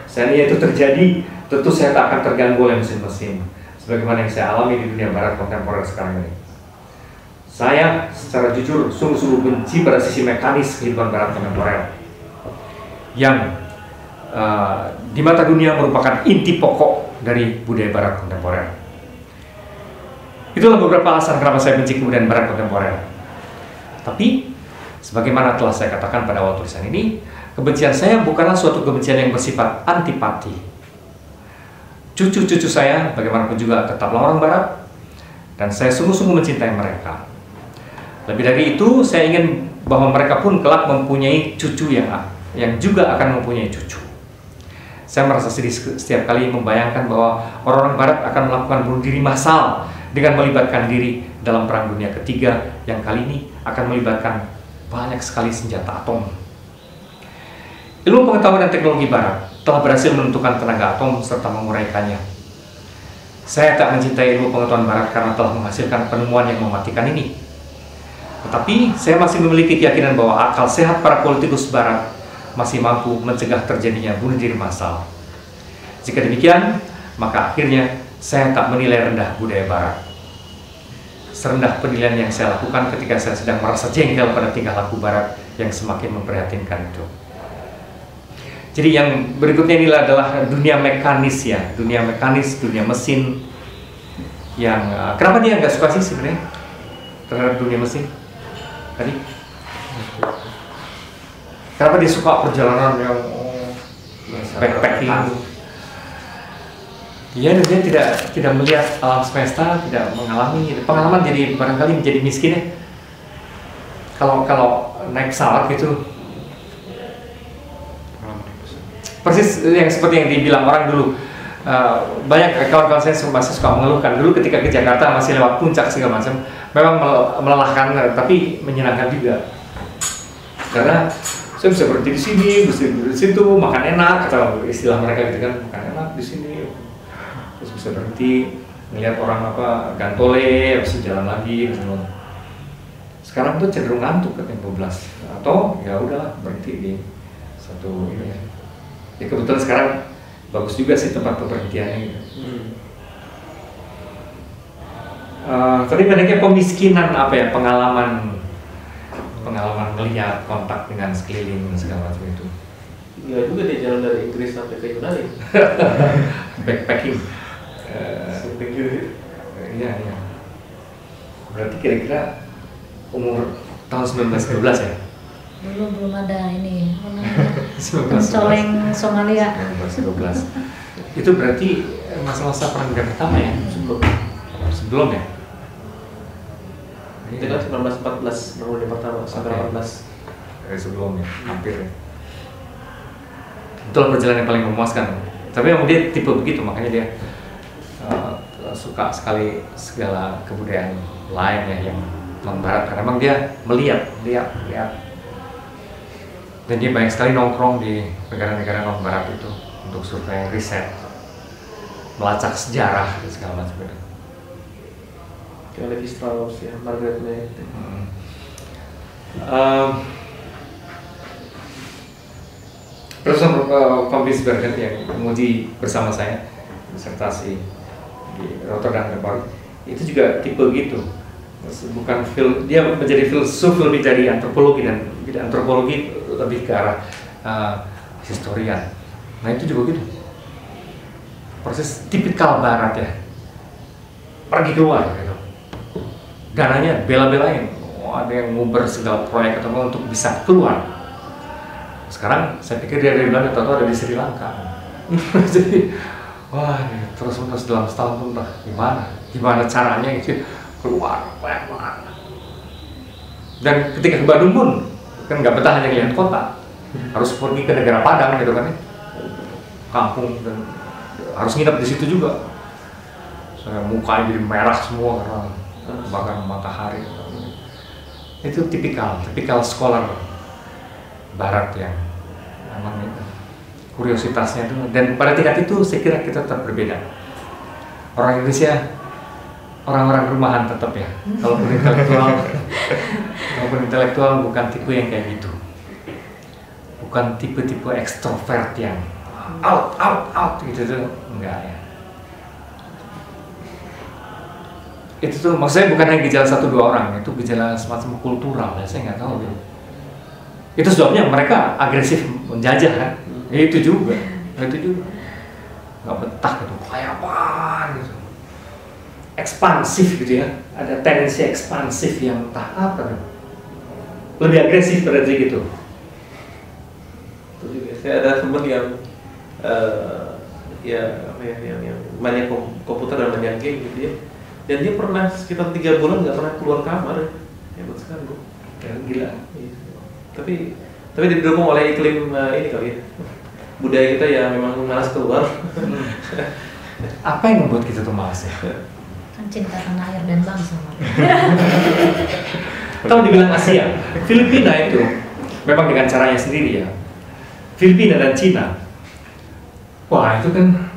Seandainya itu terjadi, tentu saya tak akan terganggu oleh mesin-mesin, sebagaimana yang saya alami di dunia barat kontemporer sekarang ini. Saya secara jujur sungguh-sungguh benci pada sisi mekanis kehidupan barat kontemporer yang di mata dunia merupakan inti pokok dari budaya barat kontemporer. Itulah beberapa alasan kenapa saya benci kebudayaan barat kontemporer. Tapi sebagaimana telah saya katakan pada awal tulisan ini, kebencian saya bukanlah suatu kebencian yang bersifat antipati. Cucu-cucu saya bagaimanapun juga tetaplah orang barat, dan saya sungguh-sungguh mencintai mereka. Lebih dari itu, saya ingin bahwa mereka pun kelak mempunyai cucu yang juga akan mempunyai cucu. Saya merasa sedih setiap kali membayangkan bahwa orang-orang barat akan melakukan bunuh diri massal dengan melibatkan diri dalam Perang Dunia Ketiga yang kali ini akan melibatkan banyak sekali senjata atom. Ilmu pengetahuan dan teknologi barat telah berhasil menentukan tenaga atom serta menguraikannya. Saya tak mencintai ilmu pengetahuan barat karena telah menghasilkan penemuan yang mematikan ini. Tetapi saya masih memiliki keyakinan bahwa akal sehat para politikus barat masih mampu mencegah terjadinya bunuh diri massal. Jika demikian, maka akhirnya saya tak menilai rendah budaya barat. Serendah penilaian yang saya lakukan ketika saya sedang merasa jengkel pada tingkah laku barat yang semakin memprihatinkan itu. Jadi yang berikutnya inilah adalah dunia mekanis ya, dunia mekanis, dunia mesin yang kenapa dia nggak suka sih sebenarnya terhadap dunia mesin tadi? Kenapa dia suka perjalanan yang backpacking? Iya, dia tidak melihat alam semesta, tidak mengalami pengalaman, jadi barangkali menjadi miskin ya. Kalau naik pesawat gitu, persis yang seperti yang dibilang orang dulu. Banyak kawan-kawan saya masih suka mengeluhkan dulu ketika ke Jakarta masih lewat puncak segala macam, memang melelahkan tapi menyenangkan juga. Karena saya bisa berhenti di sini, bisa di situ, makan enak, atau istilah mereka gitu kan, makan enak di sini. Terus bisa berhenti melihat orang gantole, bisa jalan lagi gitu. Sekarang tuh cenderung ngantuk kan yang 12 atau ya udahlah berhenti di satu ini ya. Ya kebetulan sekarang bagus juga sih tempat perhentiannya gitu. Tadi banyaknya pemiskinan pengalaman melihat kontak dengan sekeliling segala macam itu. Gila juga dia jalan dari Inggris sampai ke Yunani. Backpacking. Iya. Berarti kira-kira umur tahun 1912 ya? Belum ada ini pencoleng Somalia. 1912. Itu berarti masa-masa perang dunia pertama ya? Sebelum ya? Itu kan 1914 bangun yang pertama, 1918. Sebelumnya, hampir ya. Itulah perjalanan yang paling memuaskan. Tapi memang dia tipe begitu, makanya dia suka sekali segala kebudayaan lain ya yang non barat, karena memang dia melihat. Dan dia banyak sekali nongkrong di negara-negara non barat itu untuk survei, riset, melacak sejarah dan segala macam itu. Kayak Levi Strauss ya, Margaret Mead. Profesor Van Biesbergen yang menguji bersama saya disertasi di Rotterdam dan Paris itu juga tipe gitu. Bukan dia menjadi filsuf lebih dari antropologi, dan antropologi lebih ke arah historian. Nah itu juga gitu. Proses tipikal barat ya. Pergi keluar gitu. Dananya bela-belain. Ada yang nguber segala proyek atau untuk bisa keluar. Sekarang saya pikir dia dari Belanda, atau ada di Sri Lanka. Jadi wah terus-menerus dalam setahun pun gimana caranya itu keluar. Dan ketika ke Bandung pun kan nggak betah hanya lihat kota, harus pergi ke negara Padang gitu kan ya, kampung, dan harus nginep di situ juga. Saya mukanya jadi merah semua karena bakar matahari. Itu tipikal scholar Barat yang memang itu kuriositasnya itu. Dan pada tingkat itu saya kira kita tetap berbeda. Orang Indonesia orang-orang rumahan tetap ya. Kalaupun intelektual bukan tipe yang kayak gitu. Bukan tipe-tipe ekstrovert yang out gitu tuh enggak ya. Itu tuh maksudnya bukan hanya gejala 1-2 orang, itu gejala semacam kultural ya, saya nggak tahu tuh. Itu sebabnya mereka agresif menjajah kan. Ya, itu juga nggak betah gitu, kayak apaan gitu, ekspansif gitu ya, ada tendensi ekspansif yang entah apa tuh, lebih agresif pada diri gitu. Itu juga saya ada teman yang yang banyak komputer dan banyak game gitu ya, dan dia pernah sekitar 3 bulan nggak pernah keluar kamar ya. Hebat sekali bro. Ya, gila. Tapi didukung oleh iklim ini kali ya, budaya kita yang memang malas keluar. Apa yang membuat kita tuh malas ya? Kan cinta tanah air dan bangsa. Tahu dibilang Asia, Filipina itu memang dengan caranya sendiri ya. Filipina dan Cina, wah itu kan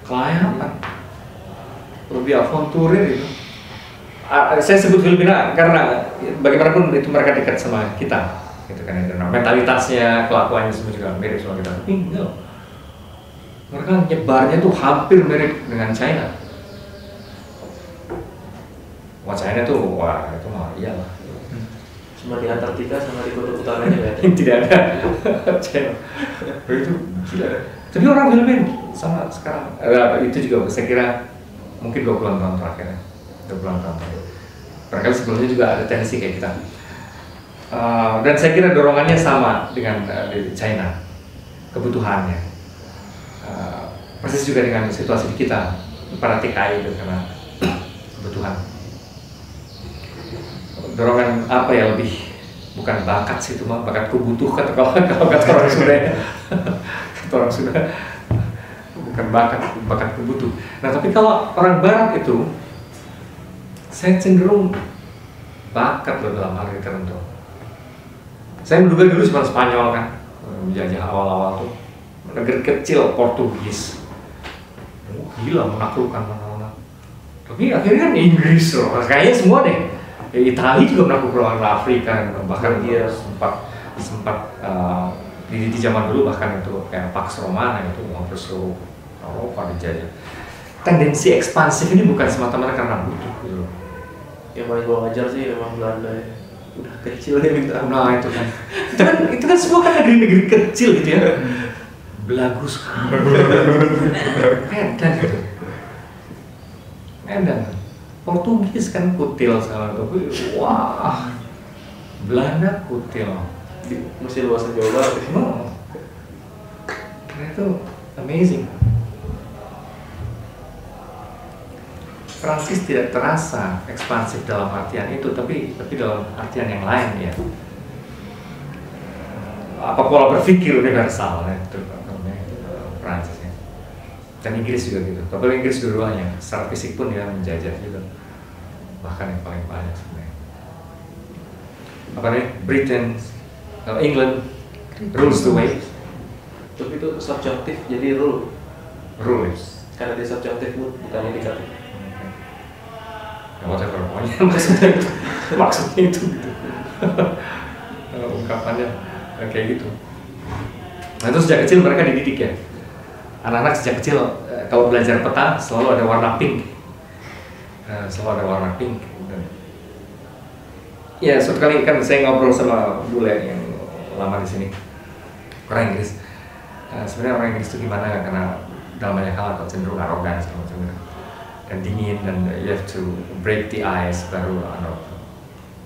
kelayapan, lebih avanturir itu. Saya sebut Filipina karena bagaimanapun itu mereka dekat sama kita, gitu kan. Mentalitasnya, kelakuannya semua juga mirip sama kita. Tapi enggak, mereka nyebarnya tuh hampir mirip dengan China. Wah China tuh, wah itu mah iyalah. Cuma di Antartika sama di kutub utaranya ya. Tidak ada China. Itu gila. Tapi orang Filipina sama sekarang. Itu juga saya kira mungkin 20-an tahun terakhir ya. 20-an tahun terakhir. Barangkali sebelumnya juga ada tendensi kayak kita. Dan saya kira dorongannya sama dengan di China, kebutuhannya. Persis juga dengan situasi di kita, para TKI itu karena kebutuhan. Dorongan apa ya, lebih bukan bakat sih, itu mah bakat kubutuhkan kalau kata orang Sunda ya. Kata orang Sunda bukan bakat kubutuh. Nah tapi kalau orang Barat itu saya cenderung bakat loh dalam hal tertentu. Saya menduga dulu cuma Spanyol kan, menjajah awal-awal tuh negeri kecil Portugis, gila menaklukkan mana-mana. Tapi akhirnya kan Inggris loh, kayaknya semua deh. Italia juga menaklukkan Afrika, bahkan dia sempat di zaman dulu bahkan itu kayak Pax Romana itu hampir seluruh Eropa dijajah. Tendensi ekspansif ini bukan semata-mata karena butuh gitu. Yang paling gua ngajar sih memang Belanda ya. Udah kecil ya minta. Nah itu kan semua kan negeri-negeri kecil gitu ya. Belagu sekali. Edan gitu. Edan. Portugis kan kutil sama itu. Wah. Belanda kutil. Masih luasan Jawa Barat. Itu amazing. Prancis tidak terasa ekspansif dalam artian itu, tapi dalam artian yang lain ya. Apa pola berpikir universal ya, itu Prancis ya. Dan Inggris juga gitu. Tapi Inggris dua-duanya, secara fisik pun dia menjajah juga. Bahkan yang paling banyak sebenarnya. Apa nih? Britain, England rules the way. Tapi itu subjektif, jadi Rules. karena dia subjektif bukan indikatif. Ya whatever, pokoknya maksudnya itu gitu. Ungkapannya kayak gitu. Nah itu sejak kecil mereka dididik ya. Anak-anak sejak kecil kalau belajar peta selalu ada warna pink. Selalu ada warna pink. Ya suatu kali kan saya ngobrol sama bule yang lama di sini, orang Inggris. Sebenarnya orang Inggris itu gimana, karena dalam banyak hal atau cenderung arogan segala macam dan dingin, dan you have to break the ice baru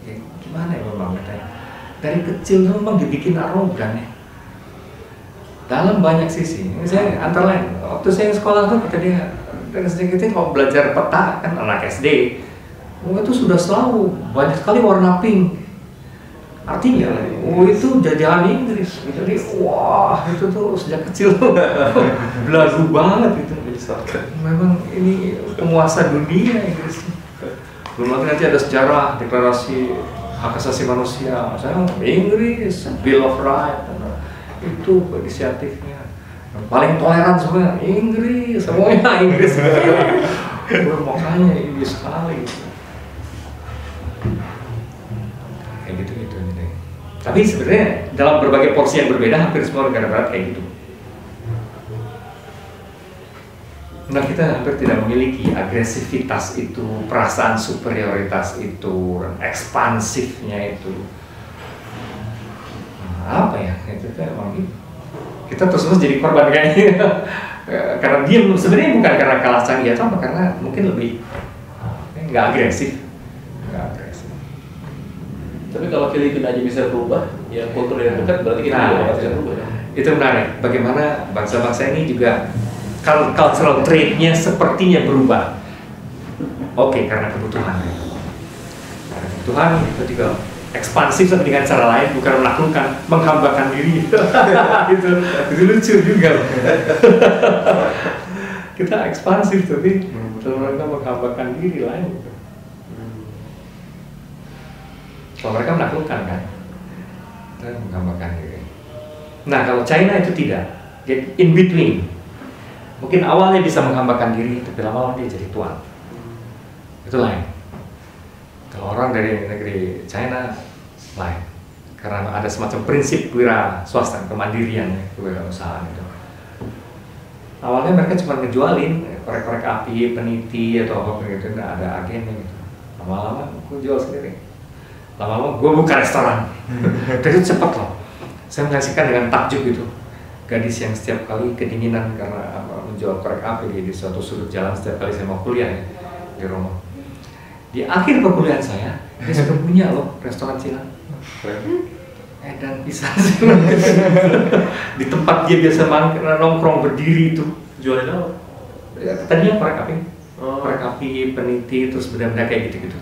ya, gimana ya memang katanya dari kecil tuh memang dibikin arogan ya dalam banyak sisi. Saya antara lain waktu saya sekolah tuh kata dia, dari sedikit kalau belajar peta kan anak SD itu sudah selalu banyak sekali warna pink, artinya itu jajahan Inggris. Jadi wah itu tuh sejak kecil tuh belagu banget itu. Memang ini penguasa dunia Inggris. Belum lagi nanti ada sejarah deklarasi hak asasi manusia, saya Inggris, Bill of Rights, itu inisiatifnya. Yang paling toleran semua Inggris, semuanya Inggris. Makanya Inggris sekali. Kayak gitu. Tapi sebenarnya dalam berbagai porsi yang berbeda, hampir semua negara barat kayak gitu. Nah, kita hampir tidak memiliki agresivitas itu, perasaan superioritas itu, ekspansifnya itu. Nah, apa ya? Itu emang gitu. Kita terus jadi korban kayaknya. Karena dia sebenarnya bukan karena kalah canggih atau apa, karena mungkin lebih nggak agresif. Tapi kalau Filipina aja bisa berubah, ya kultur yang dekat berarti kita juga bisa berubah. Itu menarik. Bagaimana bangsa-bangsa ini juga cultural trait-nya sepertinya berubah. Oke, karena kebutuhan. Karena kebutuhan itu juga ekspansif tapi dengan cara lain, bukan menaklukkan, menghambakan diri. itu lucu juga. Kita ekspansif tapi mereka menghambakan diri lain. Kalau mereka menaklukkan kan, mereka menghambakan diri. Nah, kalau China itu tidak, jadi in between. Mungkin awalnya bisa menghambakan diri, tapi lama-lama dia jadi tuan. Itu lain. Kalau orang dari negeri China lain, karena ada semacam prinsip wira swasta, kemandirian, kewirausahaan itu. Awalnya mereka cuma ngejualin korek-korek api, peniti atau apa gitu, nggak ada agennya gitu. Lama-lama gue jual sendiri. Lama-lama gue buka restoran. Dan itu cepat loh. Saya menyaksikan dengan takjub gitu. Gadis yang setiap kali kedinginan karena menjual korek api di suatu sudut jalan setiap kali saya mau kuliah ya, di rumah. Di akhir perkuliahan saya, dia sudah punya loh restoran Cina. Dan bisa di tempat dia biasa nongkrong berdiri itu Jualin apa? tadinya korek api, peniti, terus benda-benda kayak gitu-gitu.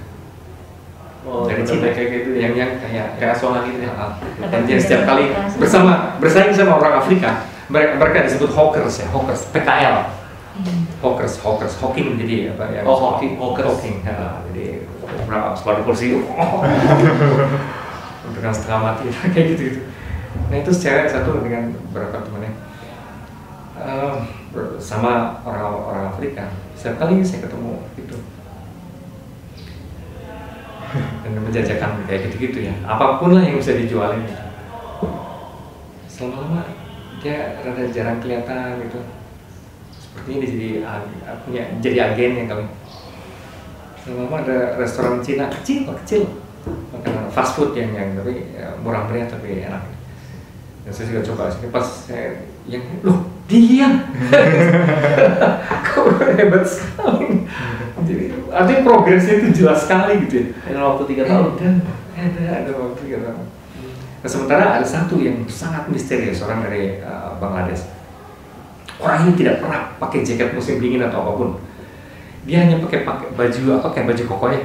Dari Cina kayak gitu, yang kayak asongan gitu ya. Dan dia setiap kali bersaing sama orang Afrika, mereka disebut hawkers, PKL. Hawkers, hawking jadi apa ya? Hawking. Jadi berapa selalu kursi dengan setengah mati kayak gitu. Nah itu cewek satu dengan beberapa temannya sama orang Afrika. Setiap kali saya ketemu itu dan menjajakan kayak gitu ya, apapun lah yang bisa dijualin gitu. Selama-lama dia rada jarang kelihatan gitu. Sepertinya dia jadi agen yang kali. Selama-lama ada restoran Cina kecil, makanan fast food yang tapi murah meriah tapi enak. Dan saya juga coba sini pas saya yang loh dia, kok hebat sekali. Jadi artinya progresnya itu jelas sekali gitu ya. Dalam waktu 3 tahun. Ada waktu 3 tahun. Nah, sementara ada satu yang sangat misterius, orang dari Bangladesh. Orang ini tidak pernah pakai jaket musim dingin atau apapun. Dia hanya pakai baju kayak baju koko ya,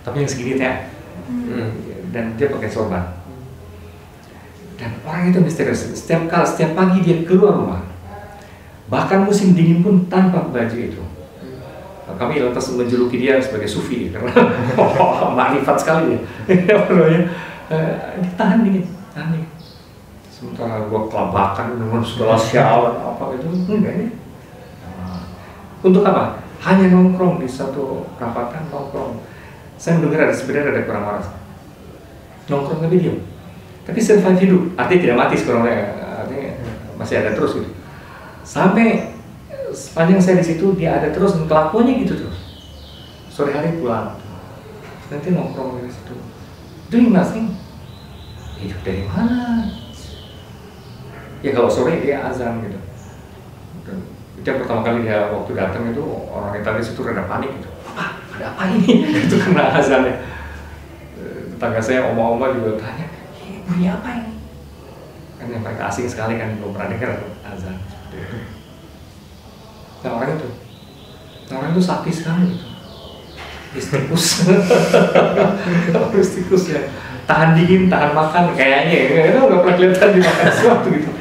tapi yang segini ya. Dan dia pakai sorban. Dan orang itu misterius. Setiap pagi dia keluar rumah, bahkan musim dingin pun tanpa baju itu. Nah, kami lantas menjuluki dia sebagai sufi karena makrifat sekali ya. Tahan dingin. Sementara gua kelabakan dengan segala sialan apa itu enggak ya. Untuk apa? Hanya nongkrong di satu perapatan nongkrong. Saya mendengar sebenarnya ada kurang waras. Nongkrong tapi diam. Tapi survive hidup, artinya tidak mati sekurangnya, artinya masih ada terus gitu. Sampai sepanjang saya di situ dia ada terus, kelakuannya gitu terus. Sore hari pulang, nanti nongkrong di situ. Doing nothing. Hidup dari mana? Ya kalau sore dia azan gitu. Dan dia pertama kali dia waktu datang itu orang Italia itu rada panik gitu. Ada apa ini? Itu kena azannya. Tetangga saya oma-oma juga tanya, bunyi apa ini? Kan yang mereka asing sekali kan belum pernah dengar azan seperti itu. Nah orang itu sakti sekali gitu. Mistikus ya. Tahan dingin, tahan makan kayaknya itu nggak pernah kelihatan dimakan sesuatu gitu.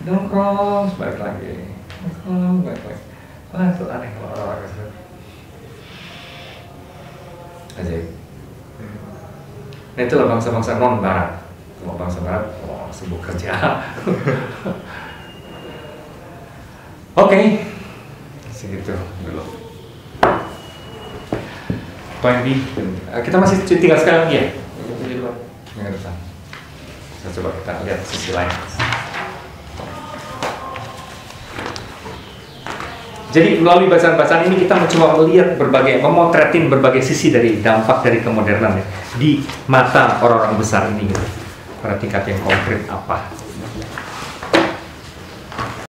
Nongkrong, balik lagi. Wah itu aneh kalau orang-orang seperti itu. Ajaib. Nah itulah bangsa-bangsa non Barat. Kalau bangsa Barat, sibuk kerja. Oke, segitu dulu. Poin B, kita masih tinggal sekali lagi ya. Yang depan. Kita coba kita lihat sisi lain. Jadi melalui bacaan-bacaan ini kita mencoba melihat memotretin berbagai sisi dari dampak dari kemodernan ya, di mata orang-orang besar ini gitu. Pada tingkat yang konkret apa